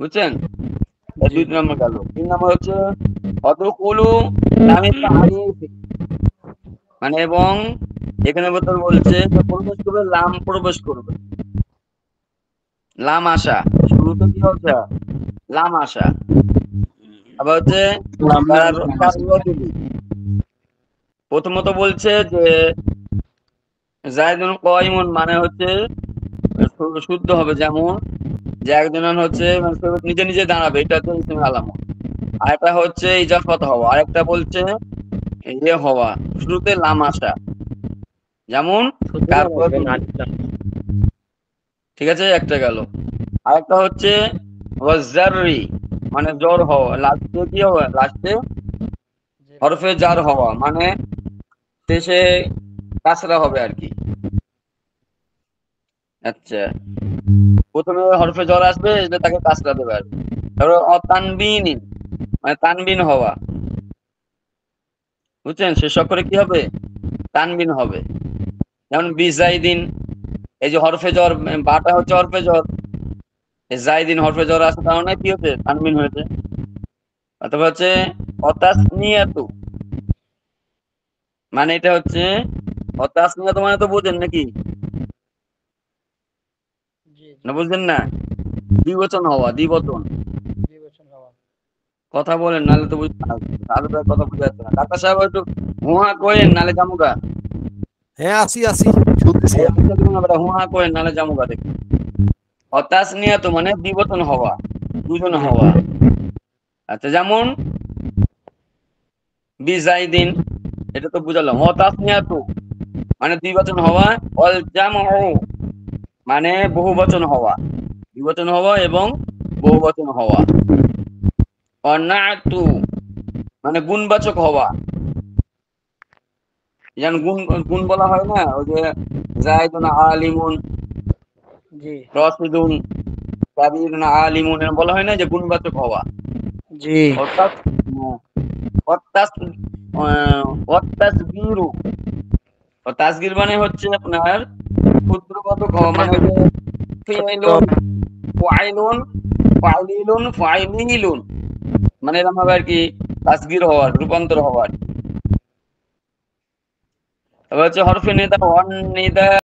বুঝছেন? জি। 2 নম্বর গেল। 3 নম্বর হচ্ছে অদখুলু লামে তারিফ, মানে এবং এখানে বলছে যে প্রবেশ করবে, লাম প্রবেশ করবে, লাম আসা, শুরুতে কি হচ্ছে লাম আসা। আবার হচ্ছে তার রজুলি, প্রথমত বলছে যে জায়দুন কাইমুন মানে হচ্ছে শুদ্ধ হবে, যেমন যে একজন হচ্ছে মানে সে নিজে নিজে দাঁড়াবে, এটা হচ্ছে ইসমের আলামত। আর একটা হচ্ছে ইজাফত হওয়া, আরেকটা বলছে ইয়ে হওয়া, শুরুতে লাম আসা, যেমন তারপর ঠিক আছে, একটা গেল। আরেকটা হচ্ছে ওয়াজ্জারি মানে জ্বর হওয়া, লাস্টে কি হওয়া, লাস্টে হরফে জার হওয়া, মানে শেষে কাসরা হবে আর কি। আচ্ছা, প্রথমে হরফে জ্বর আসবে, এটা তাকে কাসরা দেবে আর কি। তারপরে অতানবিন মানে তানবিন হওয়া, বুঝছেন? শেষ অক্ষরে কি হবে, তানবিন হবে। যেমন বিজাইদিন, এই যে হরফে জ্বর, বাটা হচ্ছে হরফে জ্বর, জাইদিন হরফে জ্বর আছে কারণে কি হচ্ছে, তানবিন হয়েছে। অথবা হচ্ছে অতাসনিয়াতু, মানে এটা হচ্ছে অতাসনিয়াতু মানে তো বুঝেন নাকি, জি না বুঝলেন না? দ্বিবচন হওয়া, দ্বিবচন। দ্বিবচন হওয়া। কথা বলেন নাহলে তো বুঝতে না, আলাদা কথা বুঝতে যাচ্ছে না। ডাক্তার সাহেব একটু হুহা করেন নাহলে জামুগা, হ্যাঁ আসি শুনতেছি আমি। হুহা করেন নাহলে জামুগা দেখি। অতাসনিয়াতু মানে দ্বিবচন হওয়া, দুজন হওয়া। আচ্ছা যেমন বিজাইদিন, এটা তো বুঝালাম। অতাসনিয়াতু মানে দ্বিবচন হওয়া, অল জামউ মানে বহুবচন হওয়া, দ্বিবচন হওয়া এবং বহুবচন হওয়া। অনাতু মানে গুণবাচক হওয়া, যেমন গুণ গুণ বলা হয় না, ওই যে জাইদুন আলিমুন, জি রাশিদুন, কাবীরুন আলিমুন, এরকম বলা হয় না যে গুণবাচক হওয়া। জি অর্থাৎ অত্তাসগীরু, তাসগীর মানে হচ্ছে আপনার ক্ষুদ্রবাচক হওয়া, মানে ওই যে ফিইলুন, ফাইলুন, ফাইলিলুন, ফাইলিলুন, মানে এরকম ভাবে আর কি তাসগীর হওয়ার, রূপান্তর হওয়ার। তারপর হচ্ছে হরফে নিদা, ওয়ান নিদা